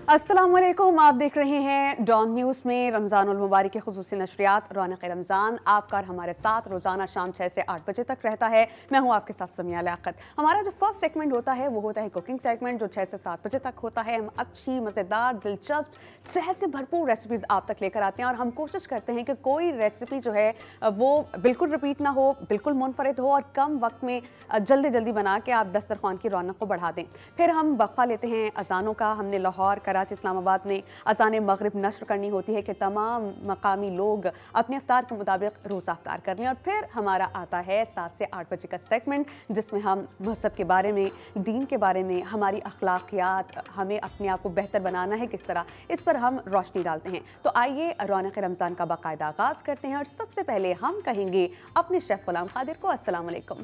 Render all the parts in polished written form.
अस्सलामुअलैकुम, आप देख रहे हैं डॉन न्यूज़ में रमज़ानुल मुबारक के खुसूसी नशरियात रौनक रमज़ान आपका और हमारे साथ रोज़ाना शाम 6 से 8 बजे तक रहता है। मैं हूं आपके साथ समिया लियाकत। हमारा जो फर्स्ट सेगमेंट होता है वो होता है कुकिंग सेगमेंट, जो 6 से 7 बजे तक होता है। हम अच्छी मज़ेदार दिलचस्प सेहत से भरपूर रेसिपीज़ आप तक लेकर आते हैं और हम कोशिश करते हैं कि कोई रेसिपी जो है वो बिल्कुल रिपीट ना हो, बिल्कुल मुनफरिद हो और कम वक्त में जल्दी जल्दी बना के आप दस्तरखान की रौनक को बढ़ा दें। फिर हम वक्फा लेते हैं अजानों का। हमने लाहौर, कराची, इस्लामाबाद में अजान मगरिब नश्र करनी होती है कि तमाम मकामी लोग अपने अफ्तार के मुताबिक रोज़ा अफ्तार कर लें। और फिर हमारा आता है 7 से 8 बजे का सेगमेंट, जिसमें हम मज़हब के बारे में, दीन के बारे में, हमारी अखलाकियात, हमें अपने आप को बेहतर बनाना है किस तरह, इस पर हम रोशनी डालते हैं। तो आइए रौनक रमज़ान का बाकायदा आगाज़ करते हैं और सबसे पहले हम कहेंगे अपने शेफ़ गुलाम कादिर को अस्सलाम वालेकुम।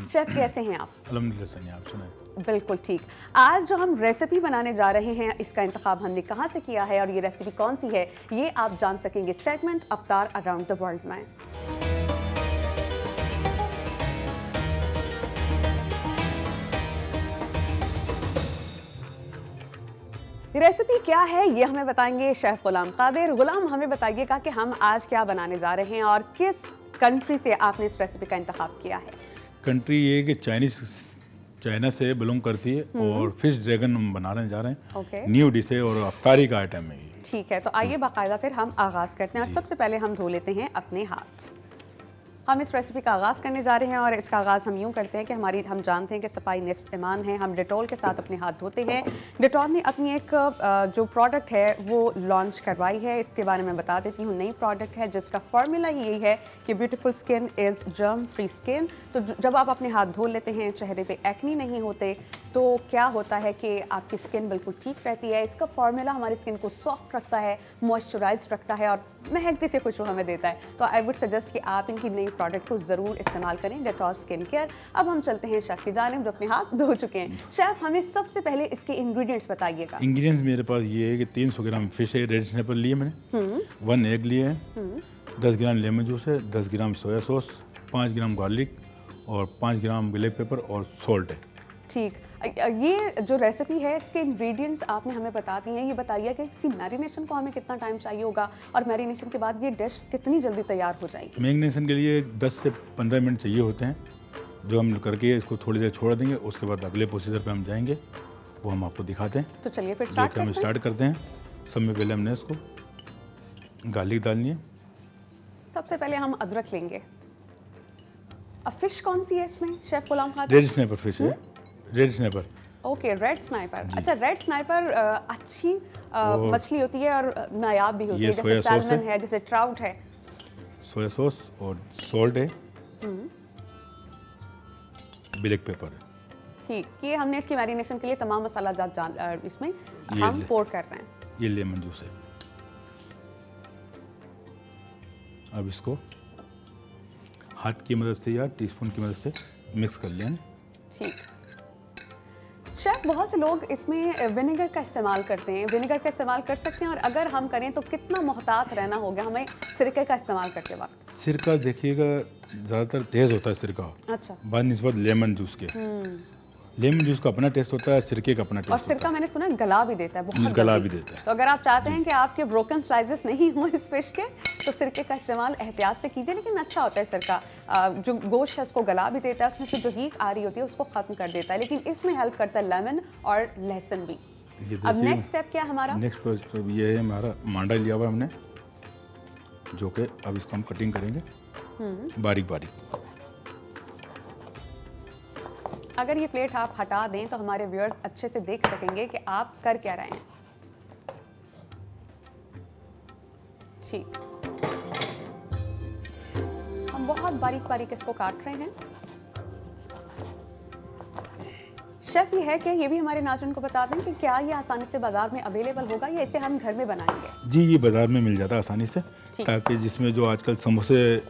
शेफ़ कैसे हैं आप? अल्हम्दुलिल्लाह, आप सुनाएं। बिल्कुल ठीक। आज जो हम रेसिपी बनाने जा रहे हैं, इसका इंतखाब हमने कहाँ से किया है और ये रेसिपी कौन सी है, ये आप जान सकेंगे segment Aftar around the world में। रेसिपी क्या है ये हमें बताएंगे शेफ़ गुलाम कादिर। गुलाम, हमें बताइएगा कि हम आज क्या बनाने जा रहे हैं और किस कंट्री से आपने इस रेसिपी का इंतखाब किया है? कंट्री ये कि चाइना से बिलोंग करती है और फिश ड्रैगन हम बनाने जा रहे हैं। न्यू डिश है और अफ्तारी का आइटम है। ठीक है, तो आइए बाकायदा फिर हम आगाज़ करते हैं और सबसे पहले हम धो लेते हैं अपने हाथ। हम इस रेसिपी का आगाज़ करने जा रहे हैं और इसका आगाज़ हम यूँ करते हैं कि हम जानते हैं कि सफाई निस्फ़ ईमान है। हम डेटॉल के साथ अपने हाथ धोते हैं। डेटॉल ने अपनी एक जो प्रोडक्ट है वो लॉन्च करवाई है। इसके बारे में बता देती हूँ। नई प्रोडक्ट है जिसका फार्मूला ही यही है कि beautiful skin is germ free skin. तो जब आप अपने हाथ धो लेते हैं, चेहरे पे एक्नी नहीं होते, तो क्या होता है कि आपकी स्किन बिल्कुल ठीक रहती है। इसका फार्मूला हमारी स्किन को सॉफ्ट रखता है, मॉइस्चराइज रखता है और महकती से खुशबू हमें देता है। तो आई वुड सजेस्ट कि आप इनकी नई प्रोडक्ट को ज़रूर इस्तेमाल करें, डेटॉल स्किन केयर। अब हम चलते हैं शेफ़ की जानिब जो अपने हाथ धो चुके हैं। शेफ़, हमें सबसे पहले इसके इंग्रेडिएंट्स बताइएगा। इंग्रेडिएंट्स मेरे पास ये है कि 300 ग्राम फिश है, रेड स्नैपर लिए मैंने, 1 एग लिए है, 10 ग्राम लेमन जूस है, 10 ग्राम सोया सॉस, 5 ग्राम गार्लिक और 5 ग्राम ब्लैक पेपर और सॉल्ट है। ठीक, ये जो रेसिपी है इसके इंग्रेडिएंट्स आपने हमें बता दिए हैं। ये बताइए कि इसी मैरिनेशन को हमें कितना टाइम चाहिए होगा और मैरिनेशन के बाद ये डिश कितनी जल्दी तैयार हो जाएगी? मैरिनेशन के लिए 10 से 15 मिनट चाहिए होते हैं, जो हम करके इसको थोड़ी देर छोड़ देंगे। उसके बाद अगले प्रोसीजर पे हम जाएंगे, वो हम आपको दिखाते हैं। तो चलिए फिर स्टार्ट करते हैं। सबसे पहले हमने इसको गार्लिक डालनी है। सबसे पहले हम अदरक लेंगे। अब फिश कौन सी है इसमें chef Ghulam Qadir? Red snapper fish है, red snapper. Okay, red sniper. अच्छा, रेड स्नाइपर अच्छी मछली होती है और नायाब भी होती है, जैसे सैल्मन है, जैसे ट्राउट है। सोया सॉस और सॉल्ट है, ब्लैक पेपर है। ठीक, ये हमने इसकी मैरिनेशन के लिए तमाम मसाला जात इसमें हम पोर कर रहे हैं। ये लेमन जूस है। अब इसको हाथ की मदद से या टीस्पून की मदद से मिक्स कर लें। ठीक। शेफ़, बहुत से लोग इसमें विनेगर का इस्तेमाल करते हैं। विनेगर का इस्तेमाल कर सकते हैं और अगर हम करें तो कितना मोहतात रहना होगा हमें सिरके का इस्तेमाल करते वक्त? सिरका देखिएगा ज़्यादातर तेज़ होता है सिरका। अच्छा। बनिस्बत लेमन जूस के। लेमन जूस का अपना टेस्ट होता है, सिरके का अपना टेस्ट और सिरका मैंने सुना गला भी देता है, बहुत गला भी देता है। तो अगर आप चाहते हैं कि आपके ब्रोकन स्लाइसेस नहीं हो इस फिश के, तो सिरके का इस्तेमाल एहतियात से कीजिए। लेकिन अच्छा होता है सिरका, जो गोश्त है उसको गला भी देता है, उसमें से जो हीट आ रही होती है उसको ख़त्म कर देता है। लेकिन इसमें हेल्प करता है लेमन और लहसुन भी। अब नेक्स्ट स्टेप क्या हमारा? नेक्स्ट ये है हमारा मांडा लिया हुआ हमने, जो कि अब इसको हम कटिंग करेंगे बारीक बारीक। अगर ये प्लेट आप हटा दें तो हमारे व्यूअर्स अच्छे से देख सकेंगे कि आप कर क्या रहे हैं। ठीक, हम बहुत बारीक बारीक इसको काट रहे हैं। शेफ, ये है कि ये भी हमारे नाज़रीन को बता दें कि क्या ये आसानी से बाजार में अवेलेबल होगा या इसे हम घर में बनाएंगे? जी, ये बाजार में मिल जाता है आसानी से, ताकि जिसमें जो आजकल समोसे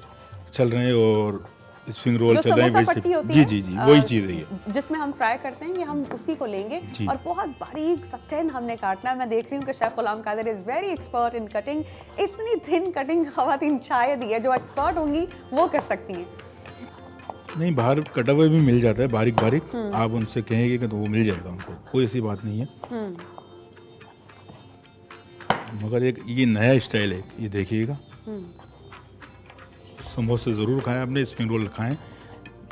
चल रहे हैं और स्प्रिंग रोल चल रहे हैं, जी जी जी वही चीज़ है ये, जिसमें हम फ्राई करते हैं। ये हम उसी को लेंगे और बहुत बारीक सा थिन हमने काटना है। मैं देख रही हूँ कि chef Ghulam Qadir is very expert in cutting. इतनी थिन कटिंग ख़वातीन शायद ही है, जो एक्सपर्ट होंगी वो कर सकती हैं। नहीं, बाहर कटा हुआ भी मिल जाता है बारीक बारीक। आप उनसे कहेंगे कि तो वो मिल जाएगा उनको, कोई ऐसी बात नहीं है। मगर एक ये नया स्टाइल है, ये देखिएगा। समोसे ज़रूर खाएं आपने, स्प्रिंग रोल खाएं,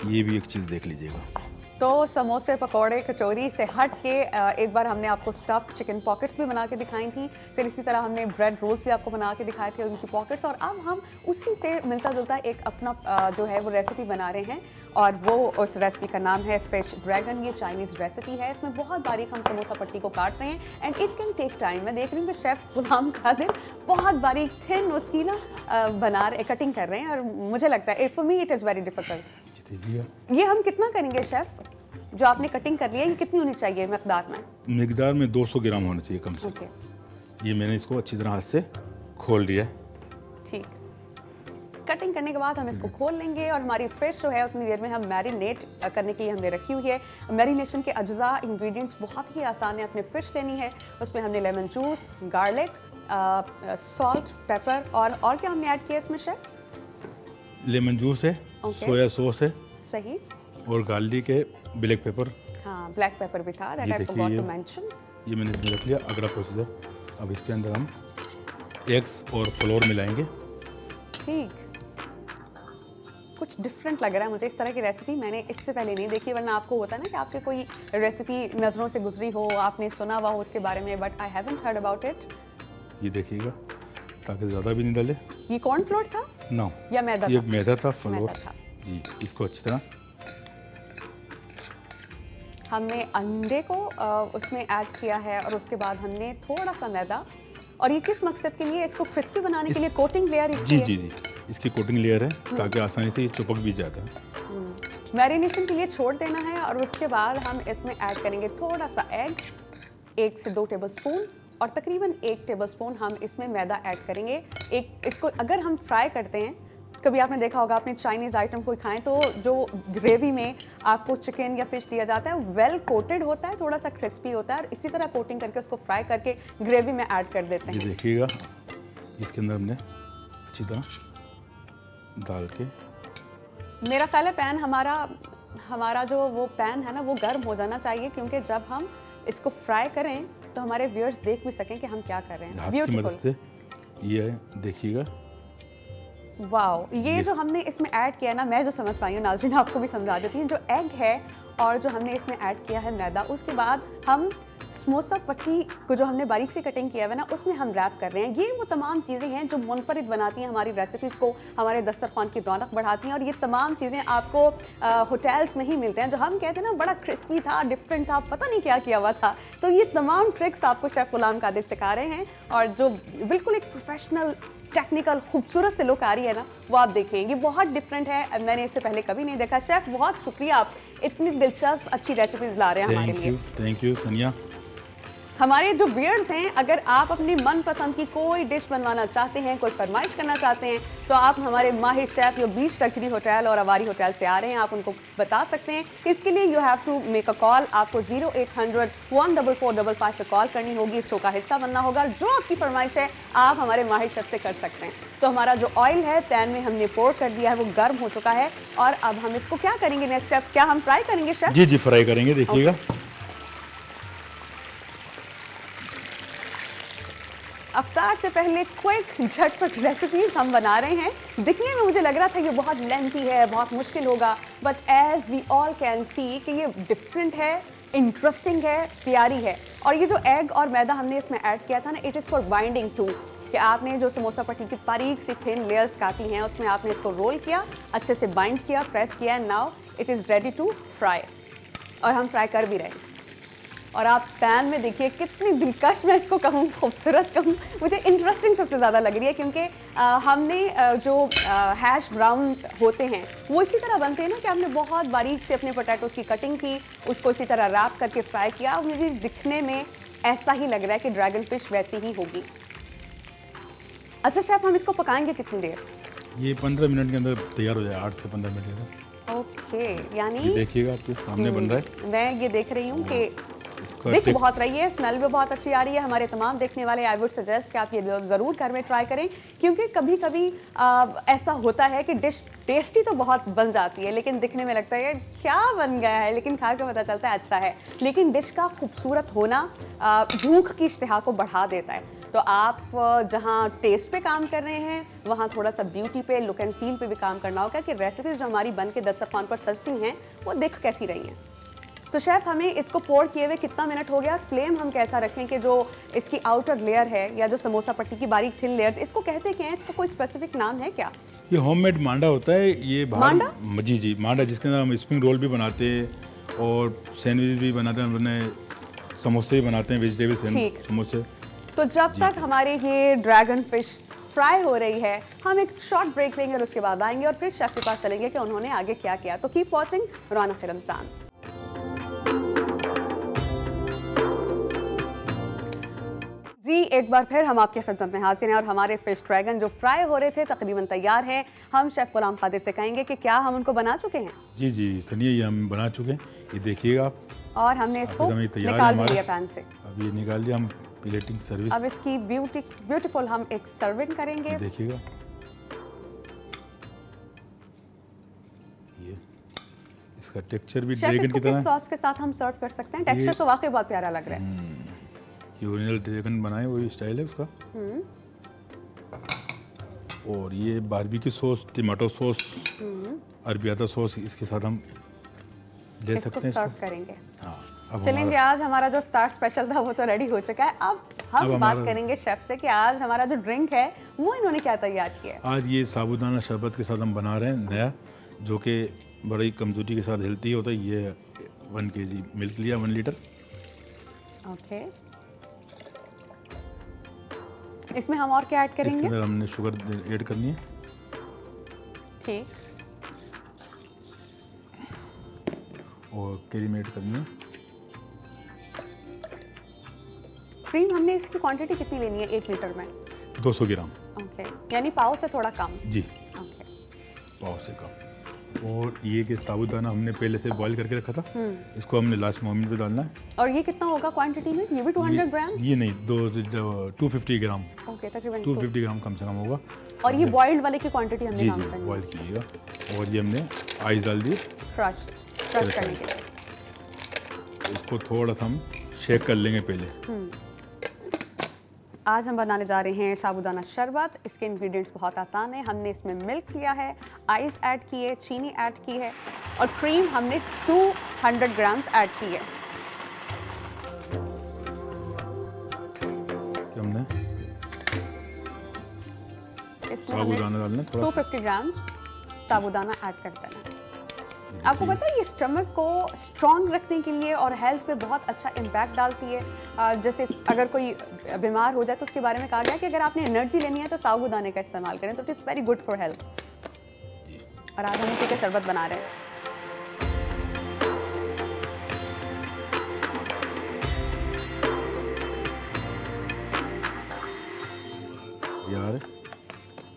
ये भी एक चीज़ देख लीजिएगा। तो समोसे, पकौड़े, कचौरी से हट के एक बार हमने आपको स्टफ्ड चिकन पॉकेट्स भी बना के दिखाई थी, फिर इसी तरह हमने ब्रेड रोल्स भी आपको बना के दिखाए थे उनकी पॉकेट्स, और अब हम उसी से मिलता जुलता एक अपना जो है वो रेसिपी बना रहे हैं, और वो उस रेसिपी का नाम है फिश ड्रैगन। ये चाइनीज़ रेसिपी है, इसमें बहुत बारीक हम समोसा पट्टी को काट रहे हैं and it can take time. मैं देख रही हूँ कि शेफ़ गुलाम कादिर बहुत बारीक थिन उसकी ना कटिंग कर रहे हैं, और मुझे लगता है for me it is very difficult. ये हम कितना करेंगे शेफ़? जो आपने कटिंग कर लिया है ये कितनी होनी चाहिए मकदार में? मकदार में 200 ग्राम होना चाहिए कम से कम। ये मैंने इसको अच्छी तरह हाथ से खोल दिया है। ठीक, कटिंग करने के बाद हम इसको खोल लेंगे, और हमारी फिश जो है उतनी देर में हम मैरिनेट करने के लिए हमने रखी हुई है। मैरिनेशन के अज्जा इंग्रेडिएंट्स बहुत ही आसान है। अपने फिश लेनी है, उसमें हमने lemon juice, garlic, salt, paper, और क्या हमने ऐड किया इसमें शेफ? लेमन जूस है, सोया सॉस है, सही, और गार्लिक है, ब्लैक पेपर। हाँ, ब्लैक पेपर भी था, that I forgot to mention. ये मैंने इसमें रख लिया। अगला प्रोसीजर, अब इसके अंदर हम एग्स और फ्लोर मिलाएंगे। ठीक, कुछ डिफरेंट लग रहा है मुझे। इस तरह की रेसिपी मैंने इससे पहले नहीं देखी, वरना आपको होता है ना कि आपके कोई रेसिपी नज़रों से गुजरी हो, आपने सुना हुआ हो उसके बारे में, but I haven't heard about it. ये देखिएगा, ताकि ज़्यादा भी नहीं डाले। ये कॉर्नफ्लोर था? नो, या मैदा? ये मैदा था, फ्लोर था। जी, इसको अच्छी तरह हमने अंडे को उसमें ऐड किया है, और उसके बाद हमने थोड़ा सा मैदा, और ये किस मकसद के लिए? इसको क्रिस्पी बनाने के लिए, कोटिंग लेयर जी जी जी, इसकी कोटिंग लेयर है ताकि आसानी से ये चिपक भी जाता है। मैरिनेशन के लिए छोड़ देना है, और उसके बाद हम इसमें ऐड करेंगे थोड़ा सा एग, 1 से 2 टेबलस्पून, और तकरीबन 1 टेबलस्पून हम इसमें मैदा ऐड करेंगे। इसको अगर हम फ्राई करते हैं, कभी आपने देखा होगा, आपने चाइनीज़ आइटम कोई खाएं तो जो ग्रेवी में आपको चिकन या फिश दिया जाता है वेल कोटेड होता है, थोड़ा सा क्रिस्पी होता है, और इसी तरह कोटिंग करके उसको फ्राई करके ग्रेवी में ऐड कर देते हैं। ये देखिएगा, इसके अंदर हमने अच्छी तरह डाल के, मेरा ख्याल है पैन हमारा जो वो पैन है ना, वो गर्म हो जाना चाहिए, क्योंकि जब हम इसको फ्राई करें तो हमारे व्यूअर्स देख भी सकें कि हम क्या कर रहे हैं। ब्यूटीफुल, ये देखिएगा। वाओ, ये जो हमने इसमें ऐड किया ना, मैं जो समझ पाई हूँ, नाज़रीन आपको भी समझा देती हूँ, जो एग है और जो हमने इसमें ऐड किया है मैदा, उसके बाद हम समोसा पट्टी को जो हमने बारीक सी कटिंग किया है ना, उसमें हम रैप कर रहे हैं। ये वो तमाम चीज़ें हैं जो मुनफरिद बनाती हैं हमारी रेसिपीज़ को, हमारे दस्तरखान की रौनक बढ़ाती हैं, और ये तमाम चीज़ें आपको होटल्स में ही मिलते हैं। जो हम कहते हैं ना, बड़ा क्रिस्पी था, डिफरेंट था, पता नहीं क्या किया हुआ था, तो ये तमाम ट्रिक्स आपको शेफ़ गुलाम कादिर सिखा रहे हैं, और जो बिल्कुल एक प्रोफेशनल टेक्निकल खूबसूरत से लुक आ रही है ना, वो आप देखें, ये बहुत डिफरेंट है, मैंने इससे पहले कभी नहीं देखा। शेफ बहुत शुक्रिया, आप इतनी दिलचस्प अच्छी रेसिपीज ला रहे हैं हमारे लिए। थैंक यू सनिया। हमारे जो व्यूअर्स हैं, अगर आप अपनी मनपसंद की कोई डिश बनवाना चाहते हैं, कोई फरमाइश करना चाहते हैं, तो आप हमारे माहिर शेफ जो बीच लग्जरी होटल और अवारी होटल से आ रहे हैं, आप उनको बता सकते हैं। इसके लिए you have to make a call, आपको 0800 14455 पे कॉल करनी होगी, इस शो का हिस्सा बनना होगा। जो आपकी फरमाइश है आप हमारे माहिर शेफ से कर सकते हैं। तो हमारा जो ऑयल है पैन में हमने पोर कर दिया है, वो गर्म हो चुका है, और अब हम इसको क्या करेंगे नेक्स्ट स्टेप? क्या हम फ्राई करेंगे शेफ? जी जी, फ्राई करेंगे, देखिएगा। अफ्तार से पहले क्विक झटपट रेसिपीज हम बना रहे हैं। दिखने में मुझे लग रहा था ये बहुत लेंथी है, बहुत मुश्किल होगा, but as we all can see कि ये डिफरेंट है, इंटरेस्टिंग है, प्यारी है। और ये जो एग और मैदा हमने इसमें ऐड किया था ना, it is for binding to, कि आपने जो समोसा पट्टी की बारीक सी थिन लेयर्स काटी हैं, उसमें आपने इसको रोल किया, अच्छे से बाइंड किया, प्रेस किया, and now it is ready to fry. और हम फ्राई कर भी रहे हैं, और आप पैन में देखिए कितनी दिलकश, मैं इसको कहूँ, खूबसूरत कहूँ, मुझे इंटरेस्टिंग सबसे ज़्यादा लग रही है, क्योंकि हमने जो हैश ब्राउन होते हैं वो इसी तरह बनते हैं ना, कि आपने बहुत बारीक से अपने पोटैटोज़ की कटिंग की, उसको इसी तरह रैप करके फ्राई किया। मुझे दिखने में ऐसा ही लग रहा है कि ड्रैगन फिश वैसी ही होगी। अच्छा शेफ, हम इसको पकाएंगे कितनी देर? ये 15 मिनट के अंदर तैयार हो जाए, 8 से 15 मिनट के अंदर। ओके, यानी देखिएगा आपके सामने बन रहा है। मैं ये देख रही हूँ कि दिख बहुत रही है, स्मेल भी बहुत अच्छी आ रही है। हमारे तमाम देखने वाले आई वुड सजेस्ट कि आप ये ज़रूर घर में ट्राई करें, क्योंकि कभी कभी ऐसा होता है कि डिश टेस्टी तो बहुत बन जाती है, लेकिन दिखने में लगता है क्या बन गया है, लेकिन खा के पता चलता है अच्छा है। लेकिन डिश का खूबसूरत होना भूख की इश्तिहा को बढ़ा देता है। तो आप जहाँ टेस्ट पे काम कर रहे हैं वहाँ थोड़ा सा ब्यूटी पे, लुक एंड फील पे भी काम करना होगा कि रेसिपीज जो हमारी बन के दस्तरखान पर सजती हैं वो दिख कैसी रही हैं। तो शेफ हमें इसको पोर किए हुए कितना मिनट हो गया और फ्लेम हम कैसा रखें कि जो इसकी आउटर लेयर है या जो समोसा पट्टी की बारीक थिन लेयर्स, इसको कहते क्या हैं? इसका कोई स्पेसिफिक नाम है क्या? ये होममेड मांडा होता है। ये मांडा? जी मांडा, जिसके अंदर हम स्प्रिंग रोल भी बनाते हैं और सैंडविच भी बनाते हैं, हमने समोसे भी बनाते हैं, वेजिटेबल समोसे। तो जब तक हमारे ये ड्रैगन फिश फ्राई हो रही है हम एक शॉर्ट ब्रेक लेंगे और उसके बाद आएंगे और फिर शेफ के पास चलेंगे कि उन्होंने आगे क्या किया। तो कीप वॉचिंग रौनक रमजान। जी एक बार फिर हम आपकी खिदमत में हाजिर हैं और हमारे फिश ड्रैगन जो फ्राई हो रहे थे तकरीबन तैयार हैं। हम शेफ गुलाम कादिर से कहेंगे कि क्या हम उनको बना चुके हैं? जी जी सनिया, ये हम बना चुके हैं, ये देखिएगा आप। और हमने इसको निकाल लिया पैन से। अब ये निकाल लिया, हम प्लेटिंग सर्विस। अब इसकी ब्यूटीफुल हम एक सर्विंग करेंगे। देखिएगा ये इसका टेक्सचर भी ड्रैगन की तरह है। सॉस के साथ हम सर्व कर सकते हैं। टेक्सचर तो वाकई बहुत प्यारा लग रहा है। ये ओरिजिनल ड्रैगन बनाए वही स्टाइल है उसका। और ये barbecue sauce, tomato sauce, arrabbiata sauce, इसके साथ हम ले सकते हैं, सर्व करेंगे। हाँ, अब चलेंगे। आज हमारा जो इफ्तार स्पेशल था वो तो रेडी हो चुका है। अब हम बात करेंगे शेफ से कि आज हमारा जो ड्रिंक है वो इन्होंने क्या तैयार किया है। आज ये साबूदाना शरबत के साथ हम बना रहे हैं नया, जो कि बड़ी कमजोरी के साथ हेल्थी होता है। ये 1 kg मिल्क लिया, 1 लीटर। ओके, इसमें हम और क्या ऐड करेंगे? इसके अंदर हमने शुगर ऐड करनी है। ठीक। और क्रीम ऐड करनी है। क्रीम हमने इसकी क्वांटिटी कितनी लेनी है 1 लीटर में? 200 ग्राम। ओके, यानी पाव से थोड़ा कम। जी ओके, पाव से कम। और ये कि साबूदाना हमने पहले से बॉईल करके रखा था, इसको हमने लास्ट मोमेंट पे डालना है। और ये कितना होगा क्वांटिटी में? ये भी 200 ग्राम? ये नहीं, 250 ग्राम। ओके, तकरीबन 250 ग्राम कम से कम होगा। और ये बॉइल्ड वाले की क्वांटिटी हमने जी काम जी करनी है। बॉईल कीजिएगा। और ये हमने आइस डाल दिए क्रश करने के लिए। इसको थोड़ा सा हम शेक कर लेंगे पहले। आज हम बनाने जा रहे हैं साबूदाना शरबत। इसके इंग्रेडिएंट्स बहुत आसान है। हमने इसमें मिल्क लिया है, आइस ऐड की है, चीनी ऐड की है और क्रीम हमने 200 ग्राम्स ऐड की है। हमने साबूदाना डालना है, 250 ग्राम्स साबूदाना ऐड कर देना है। आपको पता है ये स्टमक को स्ट्रॉन्ग रखने के लिए और हेल्थ पे बहुत अच्छा इम्पैक्ट डालती है। जैसे अगर कोई बीमार हो जाए तो उसके बारे में कहा गया कि अगर आपने एनर्जी लेनी है तो साबूदाने का इस्तेमाल करें, तो it is very good for health. और आज हम इसी का शरबत बना रहे हैं। यार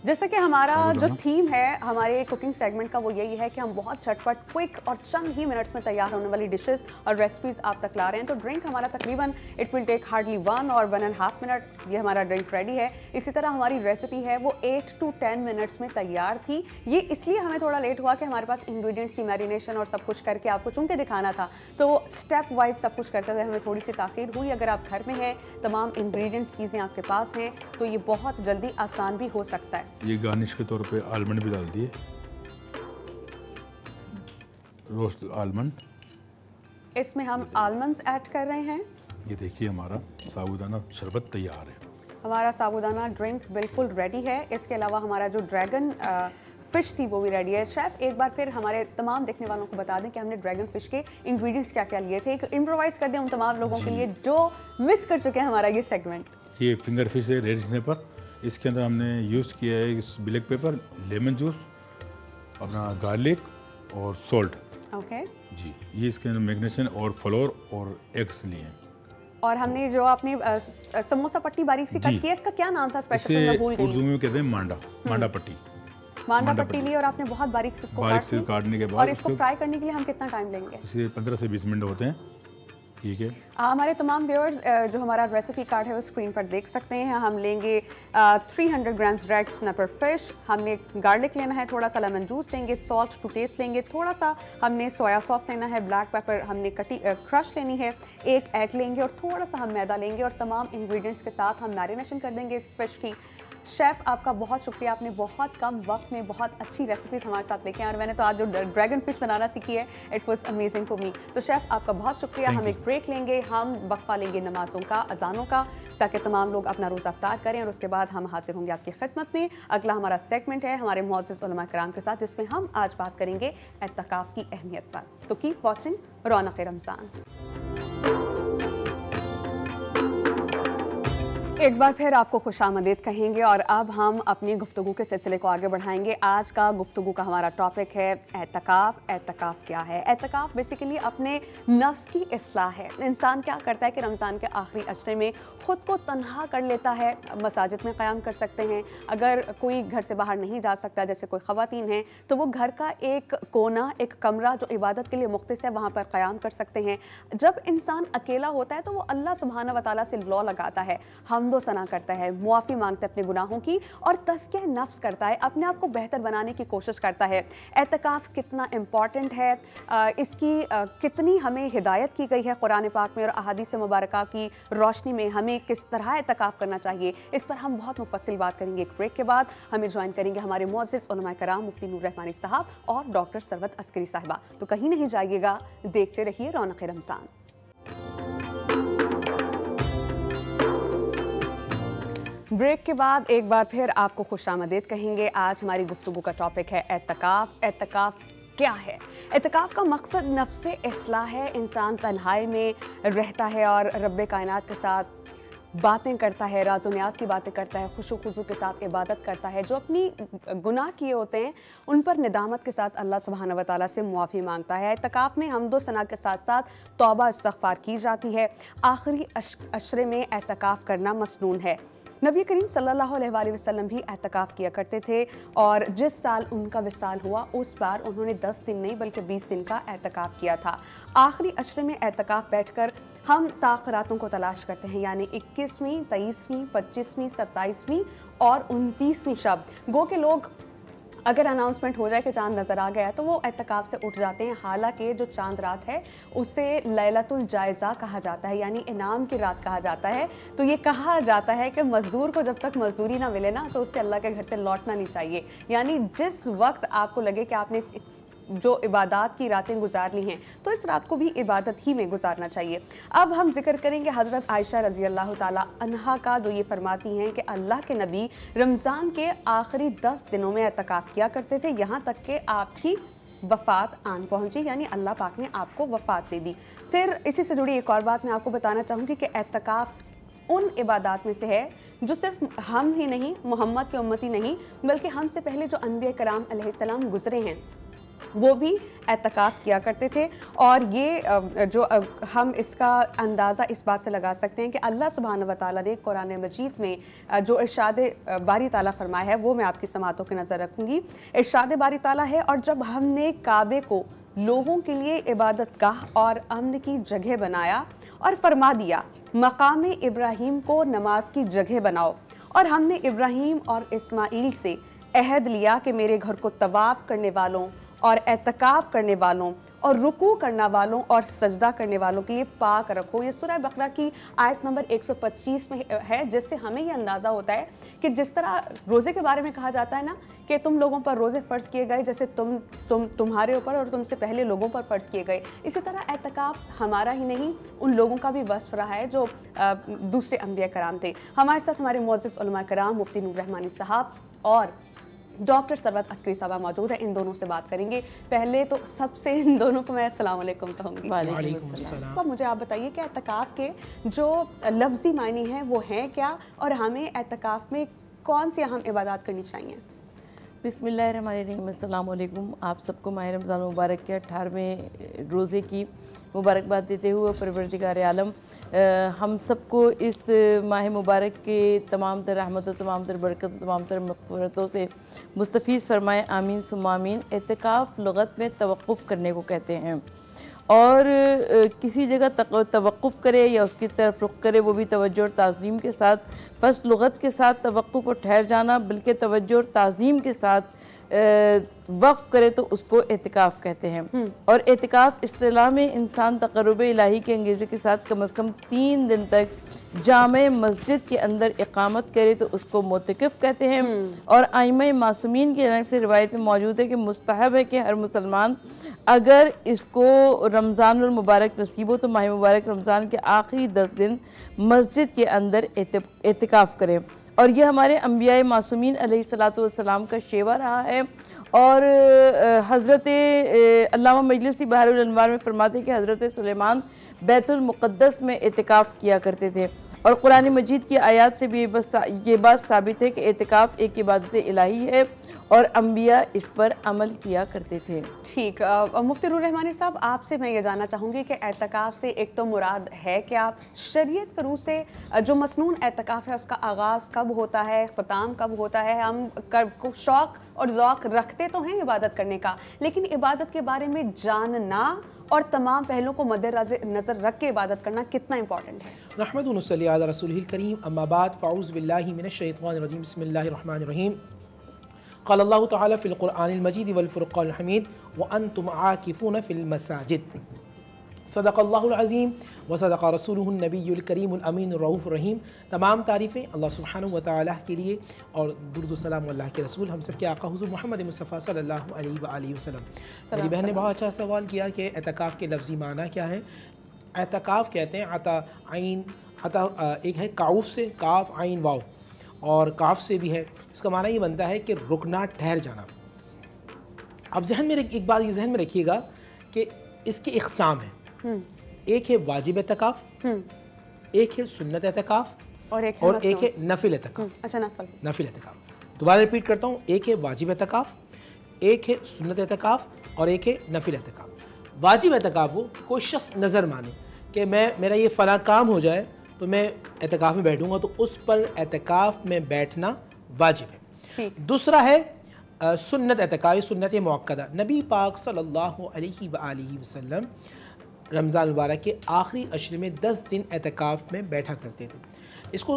जैसे कि हमारा जो थीम है हमारे कुकिंग सेगमेंट का वो यही है कि हम बहुत झटपट, क्विक और चंद ही मिनट्स में तैयार होने वाली डिशेस और रेसिपीज आप तक ला रहे हैं। तो ड्रिंक हमारा तकरीबन इट विल टेक हार्डली 1 और 1.5 मिनट ये हमारा ड्रिंक रेडी है। इसी तरह हमारी रेसिपी है वो 8 to 10 मिनट्स में तैयार थी। ये इसलिए हमें थोड़ा लेट हुआ कि हमारे पास इंग्रेडिएंट्स की मैरिनेशन और सब कुछ करके आपको चुन के दिखाना था, तो स्टेप वाइज सब कुछ करते हुए हमें थोड़ी सी ताख़ीर हुई। अगर आप घर में हैं, तमाम इंग्रेडिएंट्स चीज़ें आपके पास हैं, तो ये बहुत जल्दी आसान भी हो सकता है। ये गार्निश के तौर पे आलमंड भी डाल दिए, रोस्ट आलमंड। इसमें हम आलमंड्स ऐड कर रहे हैं। ये देखिए हमारा साबूदाना शरबत तैयार है। हमारा साबूदाना ड्रिंक बिल्कुल रेडी है। इसके अलावा हमारा जो ड्रैगन फिश थी वो भी रेडी है। शेफ एक बार फिर हमारे तमाम देखने वालों को बता दें कि हमने ड्रैगन फिश के इंग्रेडिएंट्स क्या क्या लिए थे, एक इम्प्रोवाइज कर दें उन तमाम लोगों के लिए जो मिस कर चुके हैं हमारा ये सेगमेंट। ये फिंगर फिश है रेड स्नैपर। इसके अंदर हमने यूज़ किया है इस ब्लैक पेपर, लेमन जूस, अपना गार्लिक और सॉल्ट। ओके जी, ये इसके अंदर मैग्नेशन और फ्लोर और एग्स लिए हैं। और हमने जो अपनी समोसा पट्टी बारीक सी कट की है, इसका क्या नाम था स्पेशल? मैं भूल गई। उर्दू में कहते हैं मांडा, मांडा पट्टी। मांडा पट्टी ली और आपने बहुत बारीक से इसको बारीक से काटने के बाद और इसको फ्राई करने के लिए हम कितना टाइम लेंगे? इसे 15 से 20 मिनट होते हैं। ठीक है। हमारे तमाम व्यूअर्स जो हमारा रेसिपी कार्ड है वो स्क्रीन पर देख सकते हैं। हम लेंगे 300 ग्राम्स रेड स्नैपर फिश, हमने गार्लिक लेना है, थोड़ा सा लेमन जूस लेंगे, सॉल्ट टू टेस्ट लेंगे, थोड़ा सा हमने सोया सॉस लेना है, ब्लैक पेपर हमने क्रश लेनी है, एक एग लेंगे और थोड़ा सा हम मैदा लेंगे और तमाम इंग्रेडिएंट्स के साथ हम मैरिनेशन कर देंगे इस फिश की। शेफ़ आपका बहुत शुक्रिया, आपने बहुत कम वक्त में बहुत अच्छी रेसिपीज़ हमारे साथ लेके आए और मैंने तो आज जो ड्रैगन फिश बनाना सीखी है, it was amazing for me. तो शेफ़ आपका बहुत शुक्रिया। हम एक ब्रेक लेंगे, हम वक्फा लेंगे नमाज़ों का, अजानों का, ताकि तमाम लोग अपना रोज़ा अफ्तार करें और उसके बाद हम हाजिर होंगे आपकी खिदमत में। अगला हमारा सेगमेंट है हमारे मुअज़्ज़िज़ उलमा किराम के साथ, जिसमें हम आज बात करेंगे एतकाफ़ की अहमियत पर। तो कीप वॉचिंग रौनक रमज़ान। एक बार फिर आपको खुशामदीद कहेंगे और अब हम अपनी गुफ्तगू के सिलसिले को आगे बढ़ाएंगे। आज का गुफ्तगू का हमारा टॉपिक है एतकाफ़। एतकाफ़ क्या है? एतकाफ़ बेसिकली अपने नफ्स की इस्लाह है। इंसान क्या करता है कि रमज़ान के आखिरी अशरे में ख़ुद को तन्हा कर लेता है। मसाजिद में क़याम कर सकते हैं, अगर कोई घर से बाहर नहीं जा सकता, जैसे कोई ख़वातीन हैं, तो वो घर का एक कोना, एक कमरा जो इबादत के लिए मुख्तस है, वहाँ पर क़याम कर सकते हैं। जब इंसान अकेला होता है तो वो अल्लाह सुब्हाना व तआला से लौ लगाता है, हमदो सना करता है, मुआफ़ी मांगता है अपने गुनाहों की और तज़किया नफ्स करता है, अपने आप को बेहतर बनाने की कोशिश करता है। एतकाफ़ कितना इम्पॉर्टेंट है, इसकी कितनी हमें हिदायत की गई है कुरान पाक में और अहादीस मुबारका की रोशनी में हमें किस तरह एतकाफ़ करना चाहिए, इस पर हम बहुत मुफस्सिल बात करेंगे। एक ब्रेक के बाद हमें ज्वाइन करेंगे हमारे मुअज़्ज़िज़ उलमा किराम मुफ्ती नूर रहमानी साहब और डॉक्टर सरवत अस्करी साहिबा। तो कहीं नहीं जाइएगा, देखते रहिए रौनक रमज़ान। ब्रेक के बाद एक बार फिर आपको खुशामदीद कहेंगे। आज हमारी गुफ्तगू का टॉपिक है एतकाफ़। एतकाफ़ क्या है? एतकाफ़ का मकसद नफ्से इस्लाह है। इंसान तन्हाई में रहता है और रब्बे कायनात के साथ बातें करता है, राज़ो न्याज़ की बातें करता है, खुशू खुजू के साथ इबादत करता है, जो अपनी गुनाह किए होते हैं उन पर निदामत के साथ अल्लाह सुब्हाना व तआला से मुआफ़ी मांगता है। एतकाफ़ में हम्दो सना के साथ साथ तौबा इस्तग़फ़ार की जाती है। आखिरी अशरे में एतकाफ़ करना मसनून है। नबी करीम सल्लल्लाहु अलैहि वसल्लम भी एतकाफ़ किया करते थे और जिस साल उनका विसाल हुआ उस बार उन्होंने 10 दिन नहीं बल्कि 20 दिन का एतकाफ़ किया था। आखिरी अशरे में एतकाफ़ बैठकर हम ताख़रातों को तलाश करते हैं, यानी 21वीं, 23वीं, 25वीं, 27वीं और 29वीं शब। गो के लोग अगर अनाउंसमेंट हो जाए कि चांद नज़र आ गया तो वो एतकाफ़ से उठ जाते हैं। हालांकि जो चांद रात है उसे लैलतुल जायज़ा कहा जाता है, यानी इनाम की रात कहा जाता है। तो ये कहा जाता है कि मज़दूर को जब तक मज़दूरी ना मिले ना तो उससे अल्लाह के घर से लौटना नहीं चाहिए। यानी जिस वक्त आपको लगे कि आपने जो इबादत की रातें गुजार ली हैं तो इस रात को भी इबादत ही में गुजारना चाहिए। अब हम जिक्र करेंगे हज़रत आयशा रज़ी अल्लाह ताला अन्हा का, जो ये फरमाती हैं कि अल्लाह के नबी रमज़ान के आखिरी 10 दिनों में एतकाफ़ किया करते थे, यहाँ तक कि आपकी वफ़ात आन पहुँची, यानी अल्लाह पाक ने आपको वफ़ात दे दी। फिर इसी से जुड़ी एक और बात मैं आपको बताना चाहूँगी कि एतकाफ़ उन इबादत में से है जो सिर्फ हम ही नहीं, मोहम्मद के उम्मती नहीं, बल्कि हमसे पहले जो अनबिया कराम अलैहिस्सलाम गुज़रे हैं वो भी एतकाफ़ किया करते थे। और ये जो हम इसका अंदाज़ा इस बात से लगा सकते हैं कि अल्लाह सुब्हानहू व तआला ने कुरान मजीद में जो इरशाद बारी ताला फरमाया है वो मैं आपकी समातों की नज़र रखूँगी। इरशाद बारी ताला है, और जब हमने काबे को लोगों के लिए इबादत गाह और अमन की जगह बनाया और फरमा दिया मकाम इब्राहीम को नमाज की जगह बनाओ, और हमने इब्राहीम और इस्माइल से अहद लिया कि मेरे घर को तवाफ़ करने वालों और एतकाफ़ करने वालों और रुकू करने वालों और सजदा करने वालों के लिए पाक रखो। ये सूरह बकरा की आयत नंबर 125 में है, जिससे हमें ये अंदाज़ा होता है कि जिस तरह रोज़े के बारे में कहा जाता है ना कि तुम लोगों पर रोज़े फ़र्ज़ किए गए जैसे तुम्हारे ऊपर और तुमसे पहले लोगों पर फ़र्ज़ किए गए, इसी तरह एतकाफ़ हमारा ही नहीं उन लोगों का भी वस्फ़ रहा है जो दूसरे अम्बिया कराम थे। हमारे साथ हमारे मुअज़्ज़िज़ उलमा कराम मुफ्ती नूर रहमानी साहब और डॉक्टर सरवत अस्करी साहबा मौजूद है। इन दोनों से बात करेंगे। पहले तो सबसे इन दोनों को मैं अस्सलाम वालेकुम कहूँगी। वालेकुम अस्सलाम। तो मुझे आप बताइए कि एतकाफ़ के जो लफ्ज़ी मायने हैं वो हैं क्या, और हमें एतकाफ़ में कौन सी अहम इबादत करनी चाहिए? बिस्मिल्लाहिर्रहमानिर्रहीम, अस्सलाम वालेकुम। आप सबको माह रमज़ान मुबारक के 18वें रोज़े की मुबारकबाद देते हुए परवरदिगार आलम हम सबको इस माह मुबारक के तमाम तर रहमतों, तमाम तर बरकत, तमाम तर मग़फ़िरतों से मुस्तफ़ीज़ फरमाए, आमीन सुम्मा आमीन। एतकाफ़ लुग़त में तवक़्क़ुफ़ करने को कहते हैं, और किसी जगह तवक़्क़ुफ़ करे या उसकी तरफ रुख करे वो भी तवज्जो और ताज़ीम के साथ। बस लुग़त के साथ तवक़्क़ुफ़ और ठहर जाना, बल्कि तवज्जो और ताज़ीम के साथ वक्फ़ करे तो उसको एतिकाफ़ कहते हैं। और एतिकाफ़ इस्तिलाह में इंसान तक़र्रुब इलाही के अंगेज़े के साथ कम अज़ कम 3 दिन तक जामे मस्जिद के अंदर इक़ामत करे तो उसको मोतिक़िफ़ कहते हैं। और आइम्मा मासूमीन की जानिब से रिवायत में मौजूद है कि मुस्तहब है कि हर मुसलमान अगर इसको रमज़ानुल मुबारक नसीब हो तो माह मुबारक रमज़ान के आखिरी 10 दिन मस्जिद के अंदर एतिकाफ़ करे। और ये हमारे अम्बिया मासूमीन अलैहिस्सलातु वस्सलाम का शेवा रहा है। और हज़रत अल्लामा मजलिसी बहरुल अनवार में फरमाते हैं कि हज़रत सुलेमान बैतुल मुक़द्दस में एतिकाफ़ किया करते थे। और कुरान मजीद की आयत से भी ये बात साबित है कि एतिकाफ़ एक इबादत इलाही है और अम्बिया इस पर अमल किया करते थे। ठीक, मुफ्ती रूह रहमानी साहब, आपसे मैं ये जानना चाहूँगी कि एतकाफ़ से एक तो मुराद है कि आप शरीयत के रूह से जो मसनून एतकाफ़ है उसका आगाज़ कब होता है, ख़िताम कब होता है? हम शौक़ और ज़ौक़ रखते तो हैं इबादत करने का, लेकिन इबादत के बारे में जानना और तमाम पहलुओं को मद्देनज़र रख के इबादत करना कितना इंपॉर्टेंट है? रहमतुन व सल्ली अला रसूलिल करीम, अम्मा बाद, फ़अऊज़ु बिल्लाहि मिनश शैतानिर रजीम, बिस्मिल्लाहिर रहमानिर रहीम। क़ाल अल्लाहु तआला फ़िल क़ुरआनिल मजीद वल फ़ुरक़ानिल हमीद व अंतुम आकिफ़ून फ़िल मसाजिद। सदक़ल्लाहुल अज़ीम व सदक़ रसूलुहुन नबियुल करीमुल अमीनुर रऊफ़ुर रहीम। तमाम तारीफ़ें अल्लाह सुब्हानहु व तआला के लिए और दुरूद व सलाम अल्लाह के रसूल हम सब के आका हुज़ूर मोहम्मद मुस्तफ़ा सल्लल्लाहु अलैहि वसल्लम। मेरी बहन ने बहुत अच्छा सवाल किया कि एतकाफ़ के लफ्ज़ी माना क्या है। एतकाफ़ कहते हैं अता आइन, अता एक है काउफ से, काफ आइन वाव, और काफ से भी है। इसका माना ये बनता है कि रुकना, ठहर जाना। अब जहन में एक बात ये जहन में रखिएगा कि इसके इक़साम हैं। एक है वाजिब एतकाफ़, एक है सुन्नत एतकाफ़ और एक है नफिल एतकाफ़। अच्छा, नफिल एतकाफ़। दोबारा रिपीट करता हूँ, एक है वाजिब एतकाफ़, एक है सुन्नत एतकाफ़ और एक है नफिल एतकाफ़। वाजिब एतकाफ़ वो कोई शख्स नज़र माने कि मेरा ये फ़ला काम हो जाए तो मैं एतकाफ़ में बैठूँगा, तो उस पर एतकाफ़ में बैठना वाजिब है। दूसरा है सुन्नत एतकाफ़, सुन्नत मुअक्कदा। नबी पाक सल्लल्लाहु अलैहि वसल्लम रमज़ान मुबारक के आखिरी अशरे में 10 दिन एतकाफ़ में बैठा करते थे। इसको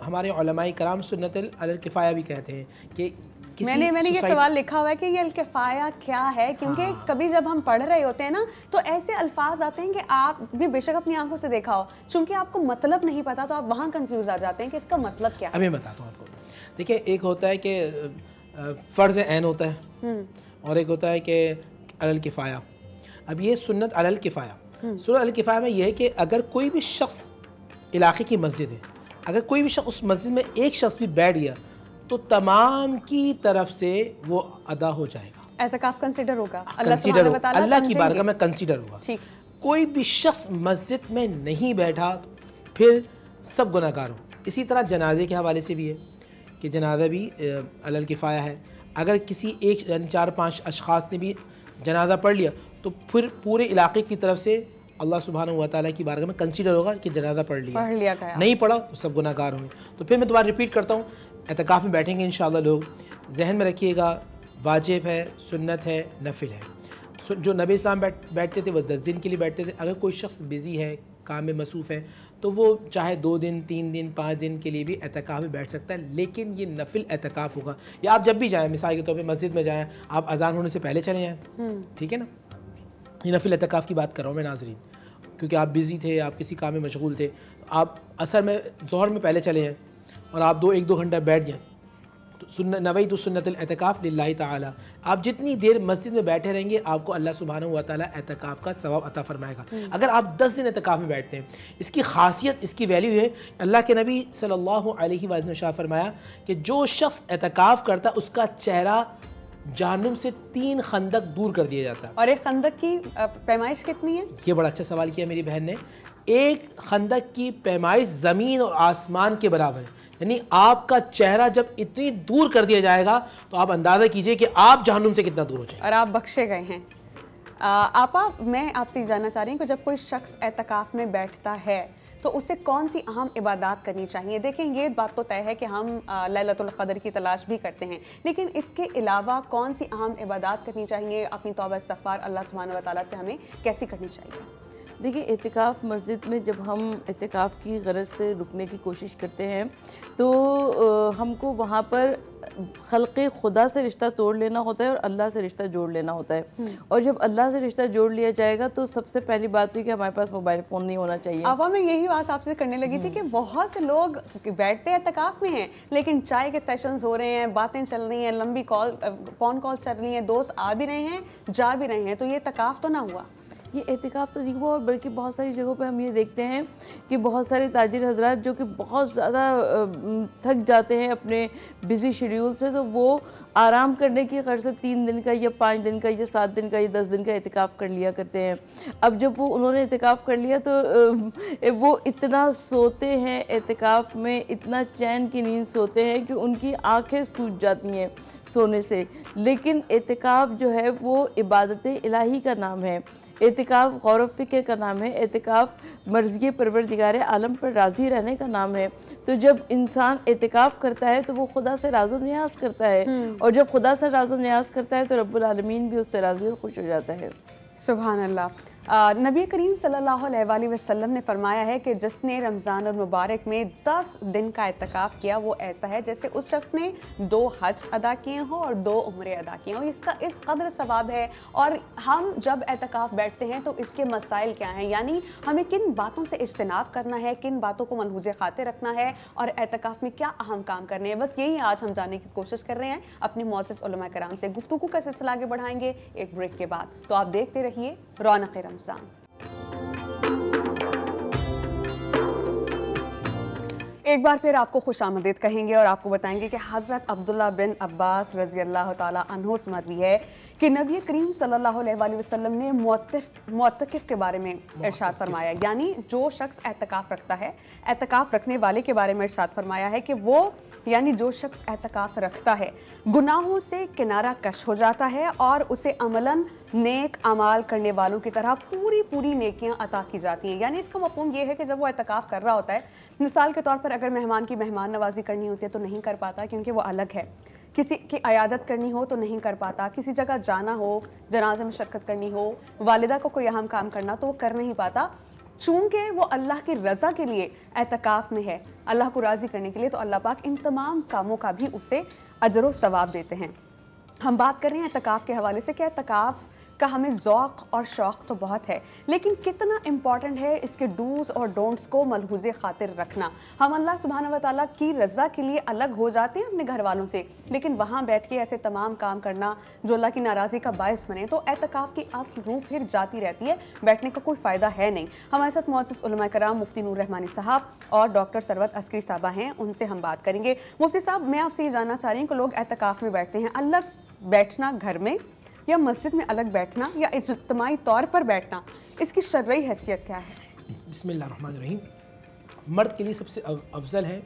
हमारे उलमाए कराम सुन्नत अल किफ़ाया भी कहते हैं कि मैंने ये सवाल लिखा हुआ है कि ये अल किफ़ाया क्या है, क्योंकि कभी जब हम पढ़ रहे होते हैं ना तो ऐसे अल्फाज आते हैं कि आप भी बेशक अपनी आंखों से देखा हो, चूंकि आपको मतलब नहीं पता तो आप वहाँ कंफ्यूज आ जाते हैं कि इसका मतलब क्या है। मैं बताता हूँ आपको। देखिए, एक होता है कि फ़र्ज़ ऐन होता है और एक होता है कि अल किफ़ाया। अब ये सुन्नत अल किफ़ाया, सुन्नत अल किफ़ाया में यह है कि अगर कोई भी शख्स, इलाके की मस्जिद है, अगर कोई भी शख्स उस मस्जिद में एक शख्स भी बैठ गया तो तमाम की तरफ से वो अदा हो जाएगा। एतकाफ़ कंसीडर होगा, अल्लाह की बारगाह में कंसीडर होगा। कोई भी शख्स मस्जिद में नहीं बैठा फिर सब गुनाहगार हो। इसी तरह जनाजे के हवाले से भी है कि जनाजा भी अल किफ़ाया है। अगर किसी एक यानी 4-5 अशख़ास ने भी जनाजा पढ़ लिया तो फिर पूरे इलाके की तरफ से अल्लाह सुब्हानहु व तआला की बारगाह में कंसीडर होगा कि जनाजा पढ़ लिया गया। नहीं पढ़ा तो सब गुनाहगार होंगे। तो फिर मैं दोबारा रिपीट करता हूँ, एतकाफ़ में बैठेंगे इंशाअल्लाह लोग, जहन में रखिएगा वाजिब है, सुन्नत है, नफिल है। जो नबी इस्लाम बैठते थे वो 10 दिन के लिए बैठते थे। अगर कोई शख्स बिज़ी है, काम में मसरूफ़ है, तो वो चाहे 2 दिन, 3 दिन, 5 दिन के लिए भी एतकाफ़ में बैठ सकता है, लेकिन ये नफिल एतकाफ़ होगा। या आप जब भी जाएँ, मिसाल के तौर पर मस्जिद में जाएँ, आप अज़ान होने से पहले चले जाएँ, ठीक है ना। ये नफिल एतकाफ़ की बात कर रहा हूँ मैं नाज़रीन, क्योंकि आप बिज़ी थे, आप किसी काम में मशगूल थे, आप असर में, ज़ोहर में पहले चले जाएँ और आप 1-2 घंटा बैठ जाएँ तो नवैतु सुन्नतुल एतकाफ़ लिल्लाहि ताला। आप जितनी देर मस्जिद में बैठे रहेंगे आपको अल्लाह सुब्हानहु व तआला एतकाफ़ का सवाब अता फरमाएगा। अगर आप 10 दिन एतकाफ़ में बैठते हैं, इसकी खासियत, इसकी वैल्यू है, अल्लाह के नबी सल्लल्लाहु अलैहि वसल्लम ने शाह फरमाया कि जो शख्स एतकाफ़ करता उसका चेहरा जहन्नुम से 3 खंदक दूर कर दिया जाता है। और एक खंदक की पैमाइश कितनी है? ये बड़ा अच्छा सवाल किया मेरी बहन ने। एक खंदक की पैमाइश ज़मीन और आसमान के बराबर है। यानी आपका चेहरा जब इतनी दूर कर दिया जाएगा तो आप अंदाज़ा कीजिए कि आप जहन्नुम से कितना दूर हो जाए। और आप बख्शे गए हैं। आपा, मैं आपसे जानना चाह रही हूँ कि जब कोई शख्स एतकाफ़ में बैठता है तो उसे कौन सी अहम इबादत करनी चाहिए? देखिए, ये बात तो तय है कि हम लैलतुल क़द्र की तलाश भी करते हैं, लेकिन इसके अलावा कौन सी अहम इबादत करनी चाहिए? अपनी तौबा इस्तिग़फ़ार अल्लाह सुब्हानहू व तआला से हमें कैसी करनी चाहिए? देखिए, एतिकाफ़ मस्जिद में जब हम एतिकाफ़ की गरज से रुकने की कोशिश करते हैं तो हमको वहाँ पर खल्क़े खुदा से रिश्ता तोड़ लेना होता है और अल्लाह से रिश्ता जोड़ लेना होता है। और जब अल्लाह से रिश्ता जोड़ लिया जाएगा तो सबसे पहली बात तो कि हमारे पास मोबाइल फ़ोन नहीं होना चाहिए। अब मैं यही बात आपसे करने लगी थी कि बहुत से लोग बैठते हैं एतिकाफ़ में हैं, लेकिन चाय के सेशंस हो रहे हैं, बातें चल रही हैं, लंबी फ़ोन कॉल्स चल रही हैं, दोस्त आ भी रहे हैं, जा भी रहे हैं, तो ये एतिकाफ़ तो ना हुआ। ये एतिकाफ़ तो नहीं हुआ। और बल्कि बहुत सारी जगहों पे हम ये देखते हैं कि बहुत सारे ताजिर हजरात जो कि बहुत ज़्यादा थक जाते हैं अपने बिज़ी शेड्यूल से, तो वो आराम करने की गर्ज से 3 दिन का या 5 दिन का या 7 दिन का या 10 दिन का एतिकाफ़ कर लिया करते हैं। अब जब वो उन्होंने एतिकाफ़ कर लिया तो वो इतना सोते हैं एतिकाफ़ में, इतना चैन की नींद सोते हैं कि उनकी आँखें सूज जाती हैं सोने से। लेकिन एतिकाफ़ जो है वो इबादत इलाही का नाम है, एतिकाफ़ गौर व फ़िक्र का नाम है, एतिकाफ़ मर्ज़ी परवरदिगार आलम पर राज़ी रहने का नाम है। तो जब इंसान एतिकाफ़ करता है तो वो खुदा से राज़ो न्याज़ करता है, और जब खुदा से राज़ो न्याज़ करता है तो रब्बुल आलमीन भी उससे राज़ी और खुश हो जाता है। सुभान अल्लाह। नबी करीम सल्लल्लाहु अलैहि वसल्लम ने फरमाया है कि जिसने रमज़ान मुबारक में 10 दिन का एतकाफ़ किया वो ऐसा है जैसे उस शख्स ने 2 हज अदा किए हों और 2 उम्रे अदा किए हों। इसका इस कदर सवाब है। और हम जब एतकाफ़ बैठते हैं तो इसके मसाइल क्या हैं, यानी हमें किन बातों से इज्तिनाब करना है, किन बातों को मनहूज़ खातिर रखना है और एतकाफ़ में क्या अहम काम करने हैं, बस यही आज हम जानने की कोशिश कर रहे हैं अपने मुअज़्ज़िज़ उलमा किराम से। गुफ्तगू का सिलसिला आगे बढ़ाएंगे एक ब्रेक के बाद, तो आप देखते रहिए रौनक रमज़ान। एक बार फिर आपको खुशामदीद कहेंगे और आपको बताएंगे कि हज़रत अब्दुल्ला बिन अब्बास रज़ी अल्लाह ताला अन्हु से मरवी है कि नबी करीम सल्लल्लाहु अलैहि वसल्लम ने मुअत्तकिफ़ के बारे में इरशाद फरमाया, यानी जो शख्स एतकाफ़ रखता है, एतकाफ़ रखने वाले के बारे में इरशाद फरमाया है कि वो यानी जो शख्स एतकाफ़ रखता है गुनाहों से किनारा कश हो जाता है और उसे अमलन नेक अमाल करने वालों की तरह पूरी नेकियां अता की जाती हैं। यानी इसका मफ़हूम ये है कि जब वो एतकाफ़ कर रहा होता है, मिसाल के तौर पर अगर मेहमान की मेहमान नवाजी करनी होती है तो नहीं कर पाता क्योंकि वो अलग है, किसी की अयादत करनी हो तो नहीं कर पाता, किसी जगह जाना हो, जनाजे में शिरकत करनी हो, वालिदा को कोई अहम काम करना तो वो कर नहीं पाता। चूँकि वो अल्लाह की रज़ा के लिए एतकाफ़ में है, अल्लाह को राज़ी करने के लिए, तो अल्लाह पाक इन तमाम कामों का भी उसे अजर व सवाब देते हैं। हम बात कर रहे हैं एतकाफ़ के हवाले से कि एतकाफ़ का हमें ज़ौक़ और शौक़ तो बहुत है, लेकिन कितना इम्पॉर्टेंट है इसके डूज़ और डोंट्स को मलहूज़े खातिर रखना। हम अल्लाह सुब्हानहू व तआला की रज़ा के लिए अलग हो जाते हैं अपने घर वालों से, लेकिन वहाँ बैठ के ऐसे तमाम काम करना जो अल्लाह की नाराज़गी का बायस बने, तो एतकाफ़ की असल रूह फिर जाती रहती है, बैठने का कोई फ़ायदा है नहीं। हमारे साथ मुअज़्ज़िज़ उलमा किराम मुफ्ती नूर रहमानी साहब और डॉक्टर सरवत अस्करी साहबा हैं, उनसे हम बात करेंगे। मुफ्ती साहब, मैं आपसे ये जानना चाह रही हूँ कि लोग एतकाफ़ में बैठते हैं, अलग बैठना घर में या मस्जिद में अलग बैठना या इज्तिमाई तौर पर बैठना, इसकी शरई हैसियत क्या है? बिस्मिल्लाहिर्रहमानिर्रहीम। मर्द के लिए सबसे अफजल है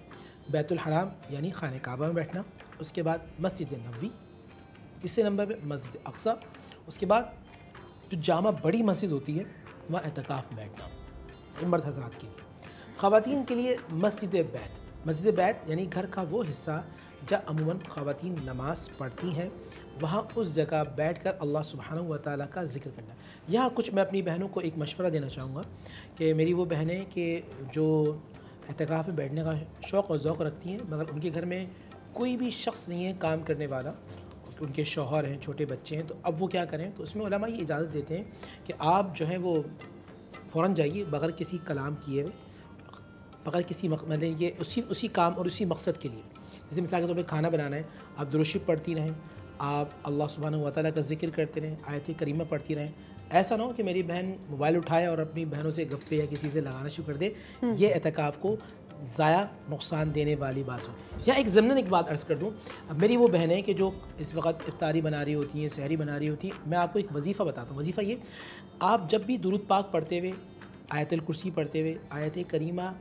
बैतुल हराम यानी खाने काबा में बैठना, उसके बाद मस्जिद नबवी, तीसरे नंबर पे मस्जिद अक्सा, उसके बाद जो जामा बड़ी मस्जिद होती है वहाँ एतकाफ़ में बैठना मर्द हज़रात के लिए। ख़वातीन के लिए मस्जिद बैत यानी घर का वो हिस्सा जहाँ अमूमन ख़वातीन नमाज पढ़ती हैं, वहाँ उस जगह बैठकर अल्लाह सुब्हानहू व तआला का ज़िक्र करना। यहाँ कुछ मैं अपनी बहनों को एक मशवरा देना चाहूँगा कि मेरी वो बहनें कि जो एतकाफ़ में बैठने का शौक़ और ज़ौक़ रखती हैं, मगर उनके घर में कोई भी शख्स नहीं है काम करने वाला, उनके शौहर हैं, छोटे बच्चे हैं, तो अब वो क्या करें, तो उसमें उलमा ये इजाज़त देते हैं कि आप जो है वो फ़ौरन जाइए बग़ैर किसी कलाम किए हुए, बग़ैर किसी मतलब ये उसी काम और उसी मकसद के लिए, जैसे मिसाल के तौर पर खाना बनाना है, आप दुरूद शरीफ पढ़ती रहें, आप अल्लाह सुब्हानहू व तआला का ज़िक्र करते रहें, आयत करीमा पढ़ती रहें। ऐसा ना हो कि मेरी बहन मोबाइल उठाए और अपनी बहनों से गप्पे या किसी से लगाना शुरू कर दे, ये एतकाफ़ को ज़ाया नुकसान देने वाली बात हो। या एक ज़मनन एक बात अर्ज़ कर दूँ, अब मेरी वो बहनें कि जो इस वक्त इफ्तारी बना रही होती हैं, सहरी बना रही होती हैं, मैं आपको एक वजीफ़ा बताता हूँ। वजीफ़ा ये, आप जब भी दुरूद पाक पढ़ते हुए, आयतुल कुर्सी पढ़ते हुए, आयत करीमा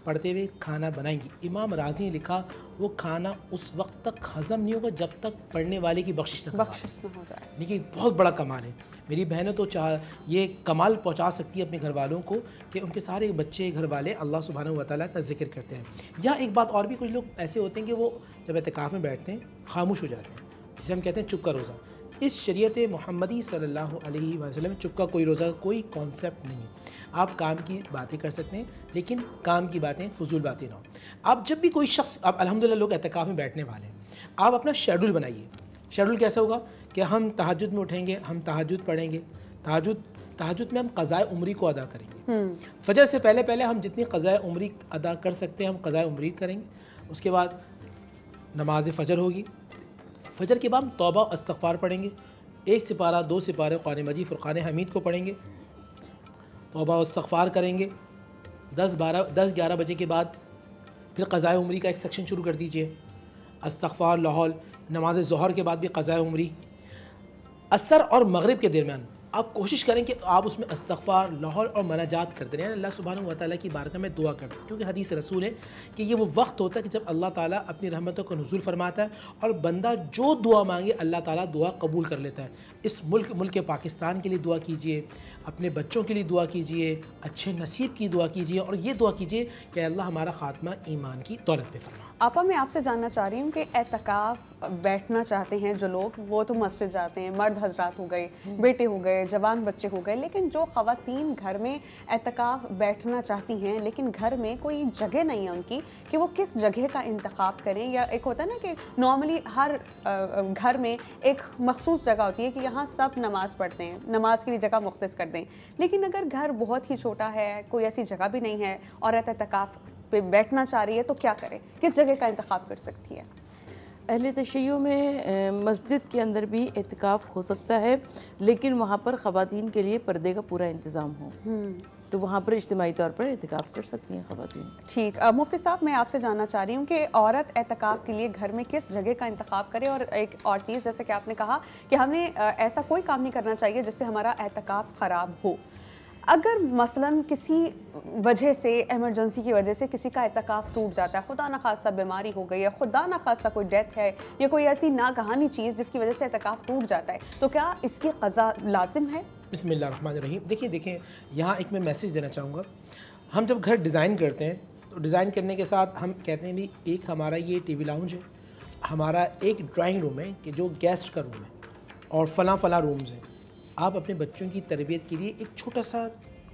पढ़ते हुए खाना बनाएंगी। इमाम राजी ने लिखा वो खाना उस वक्त तक हज़म नहीं होगा जब तक पढ़ने वाले की बख्शिश न हो जाए। देखिए बहुत बड़ा कमाल है। मेरी बहनें तो ये कमाल पहुंचा सकती है अपने घर वालों को कि उनके सारे बच्चे घर वाले अल्लाह सुब्हानहू व तआला का जिक्र करते हैं। या एक बात और भी, कुछ लोग ऐसे होते हैं कि वो जब एतिकाफ़ में बैठते हैं खामोश हो जाते हैं, जिसे हम कहते हैं चुप का रोज़ा। इस शरीयत मोहम्मदी सल्लल्लाहु अलैहि वसल्लम चुप का कोई रोज़ा कोई कॉन्सेप्ट नहीं है। आप काम की बातें कर सकते हैं लेकिन काम की बातें फजूल बातें ना हो। आप जब भी कोई शख्स, आप अल्हम्दुलिल्लाह लोग एतिकाफ़ में बैठने वाले हैं, आप अपना शेड्यूल बनाइए। शेड्यूल कैसा होगा कि हम तहज्जुद में उठेंगे, हम तहज्जुद पढ़ेंगे, तहज्जुद में हम क़ज़ाए उम्री को अदा करेंगे। फजर से पहले पहले हम जितनी क़ज़ाए उम्री अदा कर सकते हैं हम क़ज़ाए उम्री करेंगे। उसके बाद नमाज फ़जर होगी। फ़जर के बाद तौबा और इस्तिग़फ़ार पढ़ेंगे। 1 सिपारा 2 सिपारे क़ुरान मजीद फ़ुरक़ान हमीद को पढ़ेंगे, तौबा और इस्तिग़फ़ार करेंगे। 10-11 बजे के बाद फिर क़ज़ाए उम्री का एक सेक्शन शुरू कर दीजिए। इस्तिग़फ़ार लाहौल, नमाज ज़ोहर के बाद भी क़ज़ाए उम्री। असर और मगरिब के दरमियान आप कोशिश करें कि आप उसमें इस्तिग़फ़ार लाहौल और मनाजात करते रहें, अल्लाह सुब्हानहू व तआला की बारगाह में दुआ करते हैं। क्योंकि हदीस रसूल है कि ये वो वक्त होता है कि जब अल्लाह ताला अपनी रहमतों को नुज़ूल फरमाता है और बंदा जो दुआ मांगे अल्लाह ताला दुआ कबूल कर लेता है। इस मुल्क पाकिस्तान के लिए दुआ कीजिए, अपने बच्चों के लिए दुआ कीजिए, अच्छे नसीब की दुआ कीजिए और ये दुआ कीजिए कि अल्लाह हमारा ख़ात्मा ईमान की दौलत पे फरमा। आपा, मैं आपसे जानना चाह रही हूँ कि एतकाफ़ बैठना चाहते हैं जो लोग, वो तो मस्जिद जाते हैं, मर्द हजरात हो गए, बेटे हो गए, जवान बच्चे हो गए, लेकिन जो ख़वातीन घर में एतकाफ़ बैठना चाहती हैं लेकिन घर में कोई जगह नहीं है उनकी कि वो किस जगह का इंतखाब करें। या एक होता है ना कि नॉर्मली हर घर में एक मखसूस जगह होती है कि यहाँ सब नमाज़ पढ़ते हैं, नमाज के लिए जगह मुख्तस कर दें। लेकिन अगर घर बहुत ही छोटा है, कोई ऐसी जगह भी नहीं है, औरत एतकाफ़ पे बैठना चाह रही है तो क्या करे, किस जगह का इंतखाब कर सकती है? अहले तशय्युअ में मस्जिद के अंदर भी एतिकाफ़ हो सकता है लेकिन वहाँ पर ख़वातीन के लिए पर्दे का पूरा इंतज़ाम हो तो वहाँ पर इज्तिमाई तौर पर एतिकाफ़ कर सकती हैं ख़वातीन। ठीक, मुफ्ती साहब मैं आपसे जानना चाह रही हूँ कि औरत एतिकाफ़ के लिए घर में किस जगह का इंतखाब करे। और एक और चीज़, जैसे कि आपने कहा कि हमें ऐसा कोई काम नहीं करना चाहिए जिससे हमारा एतिकाफ़ ख़राब हो। अगर मसलन किसी वजह से, इमरजेंसी की वजह से किसी का एतकाफ़ टूट जाता है, खुदा न खास्ता बीमारी हो गई है, खुदा न खास्ता कोई डेथ है या कोई ऐसी नागहानी चीज़ जिसकी वजह से एतकाफ़ टूट जाता है, तो क्या इसकी क़ज़ा लाजिम है? बिस्मिल्लाहिर्रहमानिर्रहीम। देखिए यहाँ एक मैं मैसेज देना चाहूँगा। हम जब घर डिज़ाइन करते हैं तो डिज़ाइन करने के साथ हम कहते हैं भी एक हमारा ये टीवी लाउंज है, हमारा एक ड्राइंग रूम है कि जो गेस्ट का रूम है और फ़ला रूम्स हैं। आप अपने बच्चों की तरबियत के लिए एक छोटा सा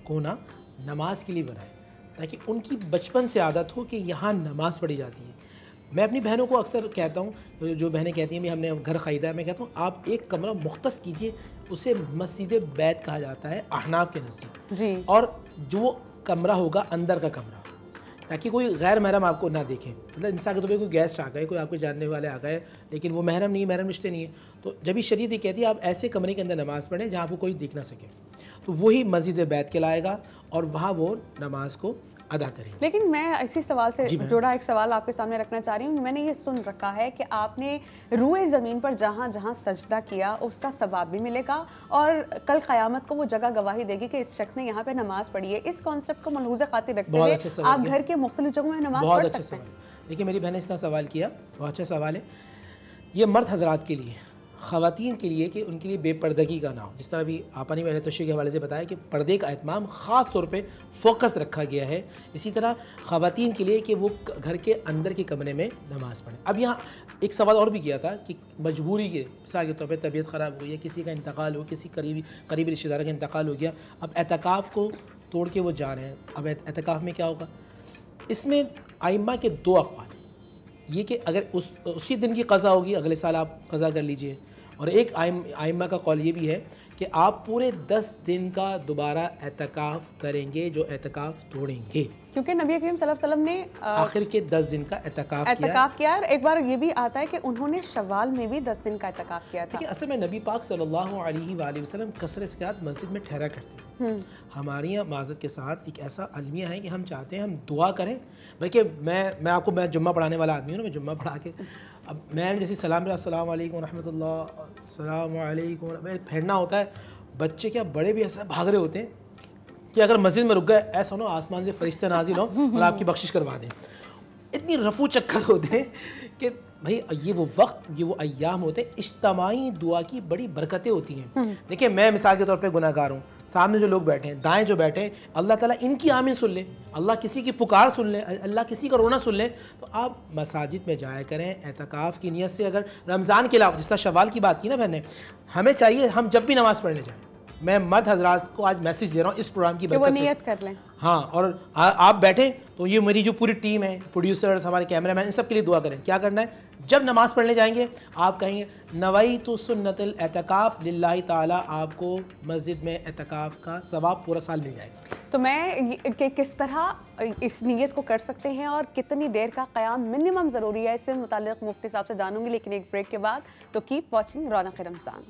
कोना नमाज के लिए बनाएं ताकि उनकी बचपन से आदत हो कि यहाँ नमाज़ पढ़ी जाती है। मैं अपनी बहनों को अक्सर कहता हूँ, जो बहनें कहती हैं भी हमने घर ख़रीदा है, मैं कहता हूँ आप एक कमरा मुख्तस कीजिए, उसे मस्जिद बैत कहा जाता है अहनाफ के नज़दीक जी। और जो कमरा होगा अंदर का कमरा, ताकि कोई गैर महरम आपको ना देखे। मतलब इंसान के तो भाई कोई गेस्ट आ गए, कोई आपके जानने वाले आ गए लेकिन वो महरम नहीं, महरम रिश्ते नहीं है, तो जब भी शरीयत ये कहती है आप ऐसे कमरे के अंदर नमाज़ पढ़ें जहाँ आपको कोई देख ना सके, तो वही मस्जिद बैत कहलाएगा और वहाँ वो नमाज को अदा करें। लेकिन मैं इसी सवाल से जुड़ा एक सवाल आपके सामने रखना चाह रही हूँ। मैंने ये सुन रखा है कि आपने रूए ज़मीन पर जहाँ जहाँ सजदा किया उसका सवाब भी मिलेगा और कल क़यामत को वो जगह गवाही देगी कि इस शख्स ने यहाँ पे नमाज पढ़ी है। इस कॉन्सेप्ट को मलहूज़ खातिर रखते हुए आप घर के मुख्तलिफ जगहों में नमाज पढ़ सकते हैं। देखिए मेरी बहन ने इतना सवाल किया, बहुत अच्छा सवाल है। ये मर्द हजरात के लिए, ख़वातीन के लिए कि उनके लिए बेपर्दगी का ना हो। जिस तरह भी आपा ने मैंने तशरीह के हवाले से बताया कि पर्दे का एहतमाम ख़ास तौर पे फोकस रखा गया है, इसी तरह ख़वातीन के लिए कि वो घर के अंदर के कमरे में नमाज़ पढ़ें। अब यहाँ एक सवाल और भी किया था कि मजबूरी के मिसाल के तौर पर तबीयत ख़राब हो या किसी का इंतकाल हो, किसी करीबी रिश्तेदार का इंतकाल हो गया, अब एतकाफ़ को तोड़ के वो जा रहे हैं। अब एतकाफ़ में क्या होगा, इसमें आइम्मा के 2 अक़वाल, ये कि अगर उसी दिन की क़ज़ा होगी अगले साल आप क़ज़ा कर लीजिए, और एक आइम्मा का कौल ये भी है कि आप पूरे 10 दिन का दोबारा एतकाफ़ करेंगे जो एतकाफ़ तोड़ेंगे, क्योंकि नबी करीम सल्लल्लाहु अलैहि वसल्लम ने आखिर के 10 दिन का एतकाफ़ किया। एक बार ये भी आता है कि उन्होंने शव्वाल में भी 10 दिन का एतकाफ़ किया था। असल में नबी पाक सल्लल्लाहु अलैहि वसल्लम कसरत के साथ मस्जिद में ठहरा करते हैं। हमारे यहाँ माज़रत के साथ एक ऐसा अलमिया है कि हम चाहते हैं हम दुआ करें, बल्कि मैं जुम्मा पढ़ाने वाला आदमी हूँ ना, मैं जुम्मा पढ़ा के अब मैंने जैसे सलाम अस्सलाम वालेकुम रहमतुल्लाह सलाम वालेकुम मैं फेरना होता है, बच्चे क्या बड़े भी ऐसा भाग रहे होते हैं कि अगर मस्जिद में रुक गए, ऐसा हो आसमान से फरिश्ते नाजिल हो और आपकी बख्शिश करवा दें। इतनी रफू चक्कर होते हैं कि भाई ये वो वक्त, ये वो अय्याम होते हैं, इज्तिमाई दुआ की बड़ी बरकतें होती हैं। देखिए मैं मिसाल के तौर पे गुनाहगार हूँ, सामने जो लोग बैठे हैं, दाएं जो बैठे हैं, अल्लाह ताला इनकी आमीन सुन ले, अल्लाह किसी की पुकार सुन ले, अल्लाह किसी का रोना सुन ले, तो आप मसाजिद में जाया करें एतकाफ़ की नीयत से। अगर रमज़ान के अलावा, जिस तरह शवाल की बात की ना मैंने, हमें चाहिए हम जब भी नमाज़ पढ़ने जाएँ, मैं मर्द हजरात को आज मैसेज दे रहा हूँ इस प्रोग्राम की बरकत से, नियत कर लें। हाँ, और आप बैठें तो ये मेरी जो पूरी टीम है, प्रोड्यूसर्स, हमारे कैमरामैन, इन सब के लिए दुआ करें। क्या करना है, जब नमाज़ पढ़ने जाएंगे आप कहेंगे नवाई तो सुन्नतल एतकाफ़ लिल्लाहि ताला, आपको मस्जिद में एतकाफ़ का सवाब पूरा साल मिल जाएगा। तो मैं किस तरह इस नीयत को कर सकते हैं और कितनी देर का क़याम मिनिमम ज़रूरी है, इससे मुताल्लिक़ मुफ्ती साहब से जानूंगी, लेकिन एक ब्रेक के बाद। तो कीप वॉचिंग रौनक रमज़ान।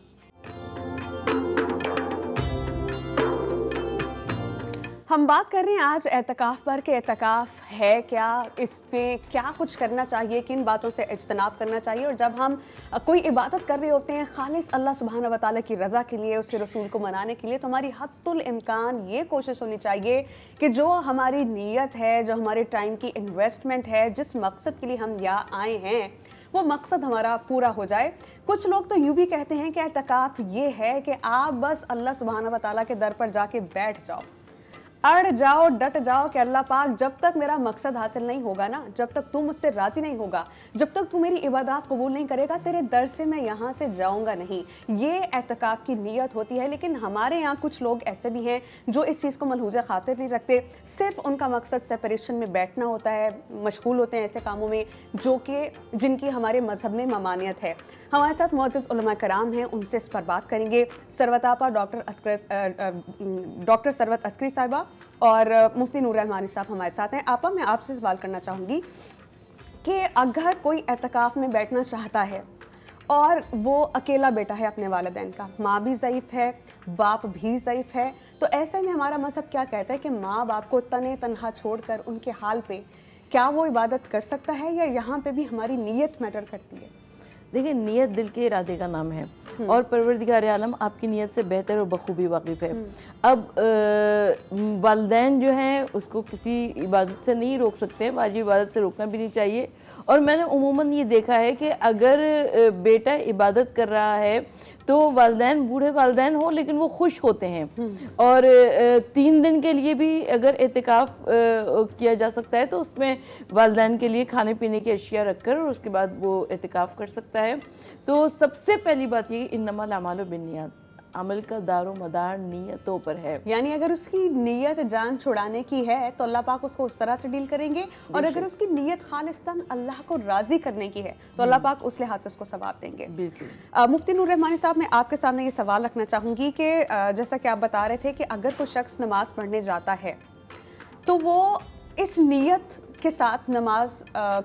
हम बात कर रहे हैं आज एतकाफ़ पर कि एतकाफ़ है क्या, इस पे क्या कुछ करना चाहिए, किन बातों से इज्तनाब करना चाहिए। और जब हम कोई इबादत कर रहे होते हैं खालिस अल्लाह सुब्हानहू व तआला की रज़ा के लिए, उसके रसूल को मनाने के लिए, तो हमारी हद्दुल इम्कान ये कोशिश होनी चाहिए कि जो हमारी नीयत है, जो हमारे टाइम की इन्वेस्टमेंट है, जिस मकसद के लिए हम यहाँ आए हैं, वो मकसद हमारा पूरा हो जाए। कुछ लोग तो यूँ भी कहते हैं कि एतकाफ़ ये है कि आप बस अल्लाह सुब्हानहू व तआला के दर पर जाके बैठ जाओ, अड़ जाओ, डट जाओ कि अल्लाह पाक जब तक मेरा मकसद हासिल नहीं होगा ना, जब तक तू मुझसे राज़ी नहीं होगा, जब तक तू मेरी इबादत कबूल नहीं करेगा, तेरे दर से मैं यहाँ से जाऊँगा नहीं। ये एतकाफ़ की नीयत होती है। लेकिन हमारे यहाँ कुछ लोग ऐसे भी हैं जो इस चीज़ को मलहूज़ खातिर नहीं रखते, सिर्फ उनका मकसद सेपरेशन में बैठना होता है, मशगूल होते हैं ऐसे कामों में जो कि जिनकी हमारे मज़हब में ममानियत है। हमारे साथ मुअज़्ज़िज़ उलमा कराम हैं, उनसे इस पर बात करेंगे। सरवतापा डॉक्टर सरवत अस्करी साहिबा और मुफ्ती नूर रहमानी साहब हमारे साथ हैं। आपा, मैं आपसे सवाल करना चाहूँगी कि अगर कोई एतकाफ़ में बैठना चाहता है और वो अकेला बेटा है अपने वालिदैन का, माँ भी ज़ईफ़ है, बाप भी ज़ईफ़ है, तो ऐसे में हमारा मज़हब क्या कहता है कि माँ बाप को तने तनहा छोड़कर उनके हाल पे क्या वो इबादत कर सकता है, या यहाँ पे भी हमारी नीयत मैटर करती है? देखिए, नीयत दिल के इरादे का नाम है और परवरदिगार आलम आपकी नीयत से बेहतर और बखूबी वाकिफ़ है। अब वालिदैन जो हैं उसको किसी इबादत से नहीं रोक सकते, वाजिब इबादत से रोकना भी नहीं चाहिए। और मैंने उमूमन ये देखा है कि अगर बेटा इबादत कर रहा है तो वालिदैन, बूढ़े वालिदैन हो लेकिन वो खुश होते हैं। और 3 दिन के लिए भी अगर एतिकाफ़ किया जा सकता है तो उसमें वालिदैन के लिए खाने पीने की अशिया रखकर और उसके बाद वो एतिकाफ़ कर सकता है। तो सबसे पहली बात ये, इन्नमल अमालु बिन्नियात, अमल का दारो मदार नीयतों पर है। यानी अगर उसकी नीयत जान छुड़ाने की है तो अल्लाह पाक उसको उस तरह से डील करेंगे, और अगर उसकी नीयत खालिस्तन अल्लाह को राज़ी करने की है तो अल्लाह पाक उस लिहाज से उसको सवाब देंगे। बिल्कुल। मुफ्ती नूर रहमानी साहब, मैं आपके सामने ये सवाल रखना चाहूँगी कि जैसा कि आप बता रहे थे कि अगर कोई शख्स नमाज पढ़ने जाता है तो वो इस नीयत के साथ नमाज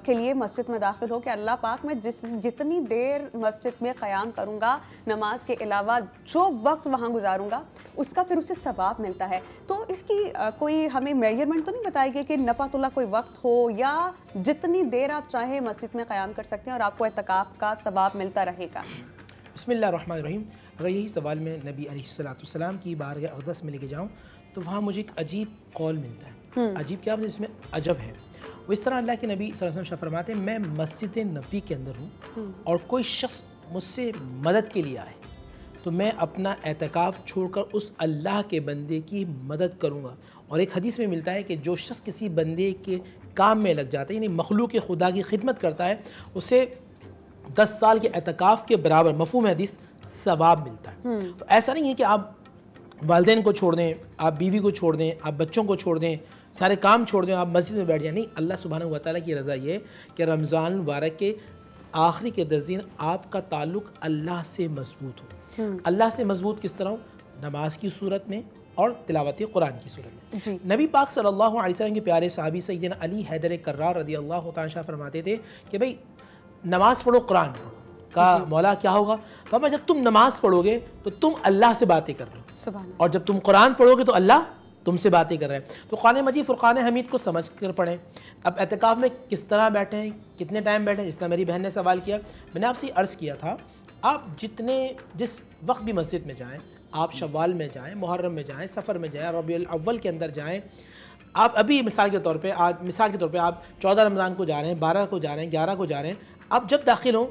के लिए मस्जिद में दाखिल हो कि अल्लाह पाक मैं जितनी देर मस्जिद में क़याम करूँगा, नमाज के अलावा जो वक्त वहाँ गुजारूँगा उसका फिर उसे सवाब मिलता है। तो इसकी कोई हमें मेजरमेंट तो नहीं बताएगी कि नपातुल्ला कोई वक्त हो, या जितनी देर आप चाहें मस्जिद में क़याम कर सकते हैं और आपको एतकाफ़ का सवाब मिलता रहेगा? बिस्मिल्लाहिर्रहमानिर्रहीम। अगर यही सवाल मैं नबी अलैहिस्सलाम की बारगाह अक़दस में लेके जाऊँ तो वहाँ मुझे एक अजीब कौल मिलता है। अजीब क्या, जिसमें अजब है। वो इस तरह अल्लाह के नबी सल्लल्लाहु अलैहि वसल्लम फरमाते हैं, मैं मस्जिद नबी के अंदर हूँ और कोई शख्स मुझसे मदद के लिए आए तो मैं अपना एतकाफ़ छोड़कर उस अल्लाह के बंदे की मदद करूँगा। और एक हदीस में मिलता है कि जो शख्स किसी बंदे के काम में लग जाता है, यानी मखलूक खुदा की खिदमत करता है, उसे 10 साल के एतकाफ़ के बराबर मफ़हूम हदीस सवाब मिलता है। तो ऐसा नहीं है कि आप वालिदैन को छोड़ दें, आप बीवी को छोड़ दें, आप बच्चों को छोड़ दें, सारे काम छोड़ दें, आप मस्जिद में बैठ जाए। नहीं, अल्लाह सुब्हानहू व तआला की रज़ा ये कि रमज़ान मुबारक के आखिरी के 10 दिन आपका ताल्लुक़ अल्लाह से मजबूत हो। अल्लाह से मजबूत किस तरह हो? नमाज की सूरत में और तिलावत कुरान की सूरत में। नबी पाक सल्लल्लाहु अलैहि वसल्लम के प्यारे सहाबी सैयदना अली हैदर कर्रार रज़ियल्लाहु तआला अन्हु फरमाते थे कि भाई नमाज़ पढ़ो, कुरान पढ़ो। का मौला क्या होगा? बाबा, जब तुम नमाज पढ़ोगे तो तुम अल्लाह से बातें कर रहे हो, और जब तुम कुरान पढ़ोगे तो अल्लाह तुमसे बातें कर रहे हैं। तो कुरान मजीद फ़ुरक़ान हमीद को समझ कर पढ़ें। अब एतकाफ़ में किस तरह बैठें, कितने टाइम बैठें, जिस तरह मेरी बहन ने सवाल किया, मैंने आपसे अर्ज़ किया था, आप जिस वक्त भी मस्जिद में जाएँ, आप शव्वाल में जाएं, मुहर्रम में जाएं, सफ़र में जाएं, रबीउल अव्वल के अंदर जाएं। आप अभी मिसाल के तौर पे आप 14 रमज़ान को जा रहे हैं, 12 को जा रहे हैं, 11 को जा रहे हैं। आप जब दाखिल हों,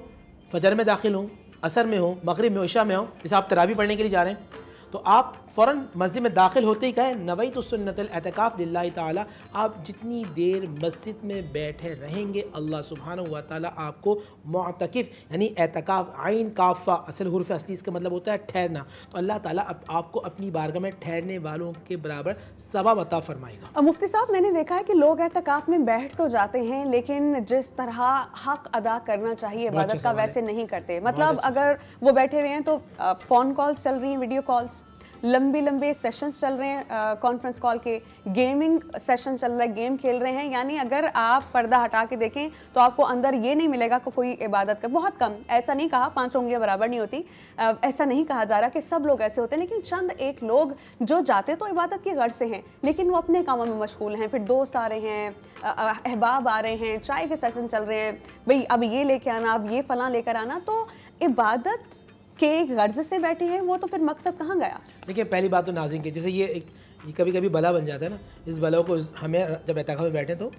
फजर में दाखिल हों, असर में हो, मगरिब में हो, इशा में हो, जैसे आप तरावी पढ़ने के लिए जा रहे हैं, तो आप फ़ौरन मस्जिद में दाखिल होते ही कहें नवैतु सुन्नतल एतिकाफ़ लिल्लाहि ताला। आप जितनी देर मस्जिद में बैठे रहेंगे अल्लाह सुब्हानहु व तआला आपको मुअतकिफ़ यानी एतिकाफ़ आइन काफ़ा असल हुर्फ़ असली इसका मतलब होता है ठहरना, तो अल्लाह ताला आपको अपनी बारगाह में ठहरने वालों के बराबर सवाब अता फरमाएगा। मुफ्ती साहब, मैंने देखा है कि लोग एतिकाफ़ में बैठ तो जाते हैं लेकिन जिस तरह हक अदा करना चाहिए इबादत का वैसे नहीं करते। मतलब अगर वो बैठे हुए हैं तो फ़ोन कॉल्स चल रही हैं, वीडियो कॉल्स, लंबे लंबे सेशंस चल रहे हैं कॉन्फ्रेंस कॉल के, गेमिंग सेशन चल रहा है, गेम खेल रहे हैं। यानी अगर आप पर्दा हटा के देखें तो आपको अंदर ये नहीं मिलेगा कि कोई इबादत कर, बहुत कम, ऐसा नहीं कहा 5 उंगलियां बराबर नहीं होती, ऐसा नहीं कहा जा रहा कि सब लोग ऐसे होते हैं, लेकिन चंद एक लोग जो जाते तो इबादत की गर्ज से हैं लेकिन वो अपने कामों में मशगूल हैं। फिर दोस्त आ रहे हैं, अहबाब आ रहे हैं, चाय के सेशन चल रहे हैं, भाई अब ये लेके आना, अब ये फलां लेकर आना, तो इबादत के गर्ज से बैठी है वो तो फिर मकसद कहाँ गया? देखिए, पहली बात तो नाज़रीन के जैसे ये कभी कभी बला बन जाता है ना, इस बला को हमें जब एतिकाफ़ में बैठें तो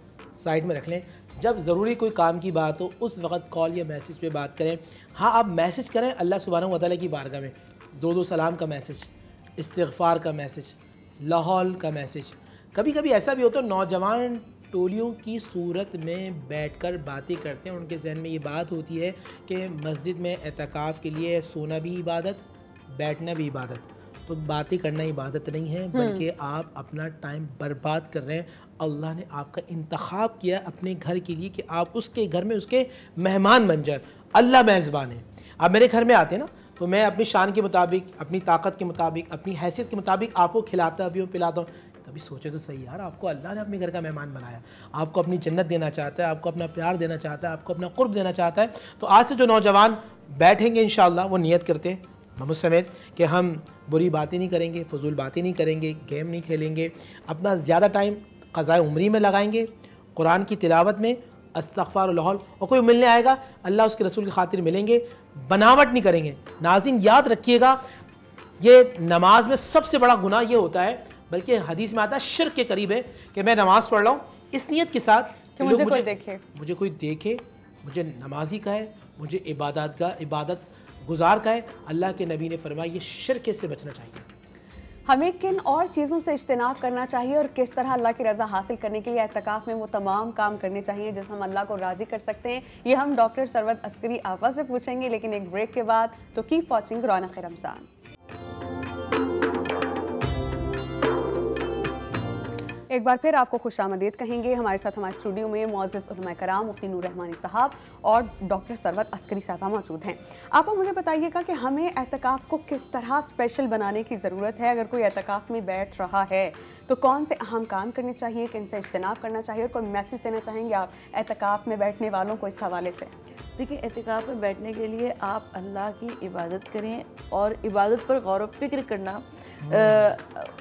साइड में रख लें। जब ज़रूरी कोई काम की बात हो उस वक्त कॉल या मैसेज पे बात करें। हाँ, आप मैसेज करें अल्लाह सुब्हानहु व तआला की बारगाह में, 2 सलाम का मैसेज, इस्तिग़फ़ार का मैसेज, लाहौल का मैसेज। कभी कभी ऐसा भी होता है नौजवान टोलियों की सूरत में बैठकर बातें करते हैं, उनके जहन में ये बात होती है कि मस्जिद में एतिकाफ़ के लिए सोना भी इबादत, बैठना भी इबादत। तो बातें करना इबादत नहीं है बल्कि आप अपना टाइम बर्बाद कर रहे हैं। अल्लाह ने आपका इंतखाब किया अपने घर के लिए कि आप उसके घर में उसके मेहमान बन जाए। अल्लाह मेज़बान है। आप मेरे घर में आते हैं ना, तो मैं अपनी शान के मुताबिक, अपनी ताकत के मुताबिक, अपनी हैसियत के मुताबिक आपको खिलाता भी हूँ, पिलाता हूँ। कभी सोचे तो सही यार, आपको अल्लाह ने अपने घर का मेहमान बनाया, आपको अपनी जन्नत देना चाहता है, आपको अपना प्यार देना चाहता है, आपको अपना कुर्ब देना चाहता है। तो आज से जो नौजवान बैठेंगे इंशाअल्लाह वो नियत करते हैं हम समेत कि हम बुरी बातें नहीं करेंगे, फजूल बातें नहीं करेंगे, गेम नहीं खेलेंगे, अपना ज़्यादा टाइम क़ज़ाए उम्री में लगाएंगे, कुरान की तिलावत में, इस्तिग़फ़ार और लाहौल। और कोई मिलने आएगा अल्लाह उसके रसूल की खातिर मिलेंगे, बनावट नहीं करेंगे। नाज़रीन याद रखिएगा, ये नमाज में सबसे बड़ा गुनाह ये होता है, बल्कि हदीस में आता है शिर्क के करीब है कि मैं नमाज पढ़ रहा हूँ इस नियत के साथ कि मुझे कोई देखे, मुझे नमाजी का है, मुझे इबादत गुजार का है। अल्लाह के नबी ने फरमाया ये शिर्क से बचना चाहिए। हमें किन और चीज़ों से इज्तिनाब करना चाहिए और किस तरह अल्लाह की रज़ा हासिल करने के लिए एतिकाफ़ में वो तमाम काम करने चाहिए जिससे हम अल्लाह को राज़ी कर सकते हैं, ये हम डॉक्टर सरवत अस्करी आपा से पूछेंगे, लेकिन एक ब्रेक के बाद। तो कीप वॉचिंग रौनक रमज़ान। एक बार फिर आपको खुशामदीद कहेंगे। हमारे साथ हमारे स्टूडियो में मुअज़्ज़िज़ उलमा कराम मुफ्ती नूर रहमानी साहब और डॉक्टर सरवत अस्करी साहबा मौजूद हैं। आप मुझे बताइएगा कि हमें एतिकाफ़ को किस तरह स्पेशल बनाने की ज़रूरत है। अगर कोई एतिकाफ़ में बैठ रहा है तो कौन से अहम काम करने चाहिए, किन से इज्तिनाब करना चाहिए, और कोई मैसेज देना चाहेंगे आप एतिकाफ़ में बैठने वालों को इस हवाले से? देखिए, एतिकाफ़ में बैठने के लिए आप अल्लाह की इबादत करें और इबादत पर गौर व फिक्र करना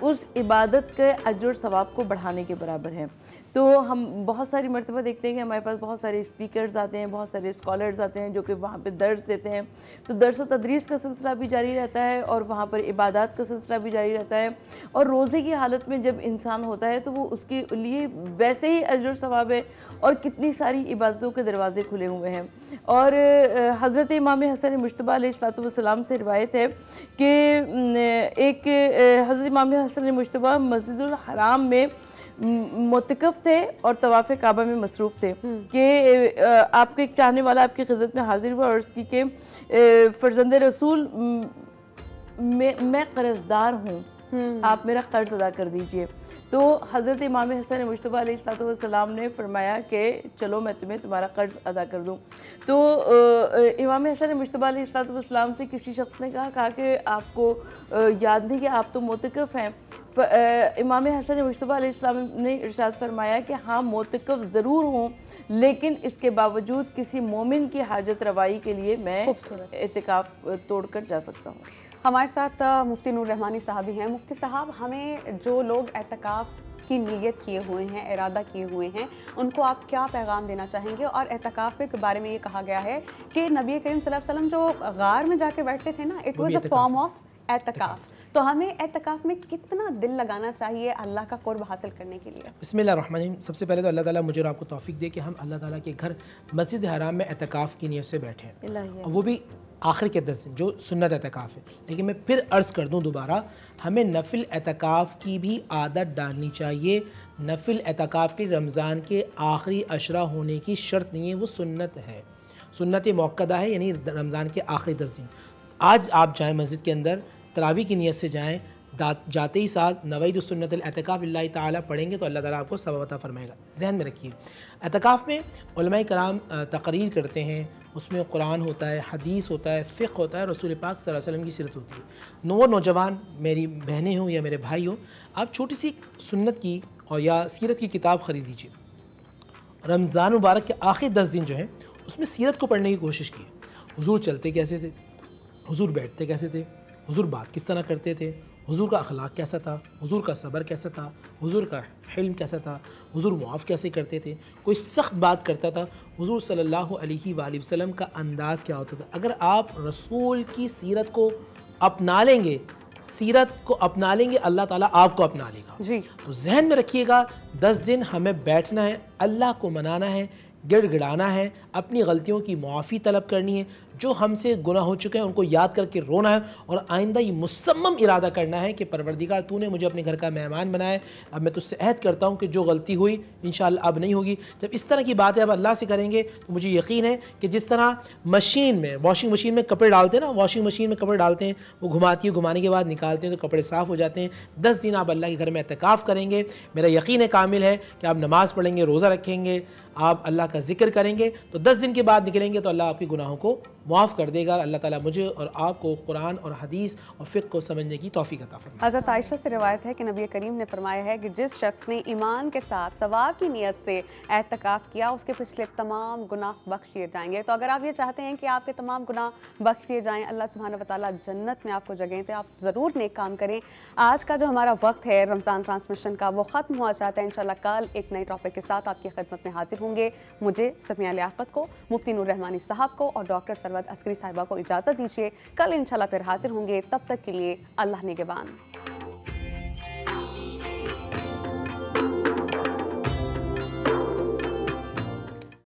उस इबादत के अजर और सवाब को बढ़ाने के बराबर है। तो हम बहुत सारी मरतबा देखते हैं कि हमारे पास बहुत सारे स्पीकर्स आते हैं, बहुत सारे स्कॉलर्स आते हैं जो कि वहाँ पे दर्स देते हैं। तो दर्स व तदरीस का सिलसिला भी जारी रहता है और वहाँ पर इबादत का सिलसिला भी जारी रहता है। और रोज़े की हालत में जब इंसान होता है तो वो उसके लिए वैसे ही अजर सवाब है और कितनी सारी इबादतों के दरवाज़े खुले हुए हैं। और हज़रत इमाम हसन मुज्तबा अलैहिस्सलाम से रिवायत है कि एक हज़रत इमाम हसन मुज्तबा मस्जिदुल हराम में मुतकफ़ थे और तवाफ़ काबा में मसरूफ़ थे कि आपके एक चाहने वाला आपकी खिदमत में हाजिर हुआ और उसकी के फ़र्ज़ंद रसूल मैं कर्ज़दार हूँ, आप मेरा कर्ज़ अदा कर दीजिए। तो हज़रत इमाम हसन मुज्तबा अलैहिस्सलाम ने फरमाया कि चलो मैं तुम्हें तुम्हारा कर्ज़ अदा कर दूँ। तो इमाम हसन मुज्तबा अलैहिस्सलाम से किसी शख्स ने कहा कि आपको याद नहीं कि आप तो मोतकफ़ हैं। इमाम हसन मुज्तबा अलैहिस्सलाम ने इरशाद फरमाया कि हाँ, मोतकफ़ ज़रूर हूँ, लेकिन इसके बावजूद किसी मोमिन की हाजत रवाई के लिए मैं एतिकाफ़ तोड़ कर जा सकता हूँ। हमारे साथ मुफ्ती नूर रहमानी साहब भी हैं। मुफ्ती साहब, हमें जो लोग एतिकाफ़ की नीयत किए हुए हैं, इरादा किए हुए हैं, उनको आप क्या पैगाम देना चाहेंगे? और एतिकाफ़ के बारे में ये कहा गया है कि नबी करीम सल्लल्लाहु अलैहि वसल्लम जो गार में जाके बैठते थे ना, it was a form of एतिकाफ़। तो हमें एतकाफ़ में कितना दिल लगाना चाहिए अल्लाह का कुर्ब हासिल करने के लिए? बिस्मिल्लाहिर्रहमानिर्रहीम। सबसे पहले तो अल्लाह ताला मुझे और आपको तौफीक दे कि हम अल्लाह ताला के घर मस्जिद हराम में एतकाफ़ की नीयत से बैठे हैं, और वो भी आखिर के 10 दिन जो सुन्नत एतकाफ़ है। लेकिन मैं फिर अर्ज़ कर दूं दोबारा, हमें नफिल एतकाफ़ की भी आदत डालनी चाहिए। नफिल एतकाफ़ की रमज़ान के आखिरी अशरा होने की शर्त नहीं है, वो सुन्नत है, सुन्नत मुअक्कदा है, यानी रमज़ान के आखिरी 10 दिन। आज आप जाएँ मस्जिद के अंदर, तरावी की नीयत से जाएँ, जाते ही साथ नवैतु सुन्नतल एतकाफ़ लिल्लाहि ताला पढ़ेंगे तो अल्लाह ताला आपको सवाब अता फरमाएगा। जहन में रखिए, एतकाफ़ में उलमाए कराम तकरीर करते हैं, उसमें कुरान होता है, हदीस होता है, फ़िक़्ह होता है, रसूल पाक सल्लल्लाहु अलैहि वसल्लम की सीरत होती है। नौजवान मेरी बहनें हों या मेरे भाई हों, आप छोटी सी सुन्नत की और या सीरत की किताब ख़रीद लीजिए। रमज़ान मुबारक के आखिरी 10 दिन जो हैं उसमें सीरत को पढ़ने की कोशिश की। हुज़ूर चलते कैसे थे, हुज़ूर बैठते कैसे थे, हुज़ूर बात किस तरह करते थे, हुज़ूर का अखलाक कैसा था, हुज़ूर का सब्र कैसा था, हुज़ूर का हिल्म कैसा था, हुज़ूर मुआफ़ कैसे करते थे, कोई सख्त बात करता था, हुज़ूर सल्लल्लाहु अलैहि वसल्लम का अंदाज़ क्या होता था। अगर आप रसूल की सीरत को अपना लेंगे, सीरत को अपना लेंगे, अल्लाह ताला आपको अपना लेगा जी। तो जहन में रखिएगा, 10 दिन हमें बैठना है, अल्लाह को मनाना है, गिड़गिड़ाना है, अपनी गलतियों की मुआफ़ी तलब करनी है, जो हमसे गुनाह हो चुके हैं उनको याद करके रोना है, और आइंदा ये मुसम्मम इरादा करना है कि परवरदिगार तूने मुझे अपने घर का मेहमान बनाया, अब मैं तुझसे अहद करता हूँ कि जो गलती हुई इंशाअल्लाह अब नहीं होगी। जब इस तरह की बातें अब अल्लाह से करेंगे तो मुझे यकीन है कि जिस तरह मशीन में, वॉशिंग मशीन में कपड़े डालते हैं ना, वॉशिंग मशीन में कपड़े डालते हैं, वो घुमाती है, घुमाने के बाद निकालते हैं तो कपड़े साफ़ हो जाते हैं। 10 दिन आप अल्लाह के घर में एतकाफ़ करेंगे, मेरा यकीन कामिल है कि आप नमाज़ पढ़ेंगे, रोज़ा रखेंगे, आप अल्लाह का जिक्र करेंगे, तो 10 दिन के बाद निकलेंगे तो अल्लाह आपके गुनाहों को माफ़ कर देगा। अल्लाह ताला मुझे और आपको कुरान और हदीस और फ़िक़्ह को समझने की तौफ़ीक़ अता फरमाए। हज़रत आयशा से रिवायत है कि नबी करीम ने फरमाया है कि जिस शख्स ने ईमान के साथ सवाब की नीयत से एतकाफ़ किया, उसके पिछले तमाम गुनाह बख्श दिए जाएंगे। तो अगर आप ये चाहते हैं कि आपके तमाम गुनाह बख्श दिए जाएँ, अल्लाह सुब्हानहू व तआला जन्नत में आपको जगह तो आप ज़रूर नेक काम करें। आज का जो हमारा वक्त है रमज़ान ट्रांसमिशन का, वो ख़त्म हुआ चाहता है। इंशाअल्लाह कल एक नए टॉपिक के साथ आपकी खिदमत में हाजिर होंगे। मुझे समिया लियाकत को, मुफ्ती नूर रहमानी साहब को और डॉक्टर सरवत अस्करी साहिबा को इजाज़त दीजिए। कल इंशाल्लाह फिर हाजिर होंगे, तब तक के लिए अल्लाह निगहबान।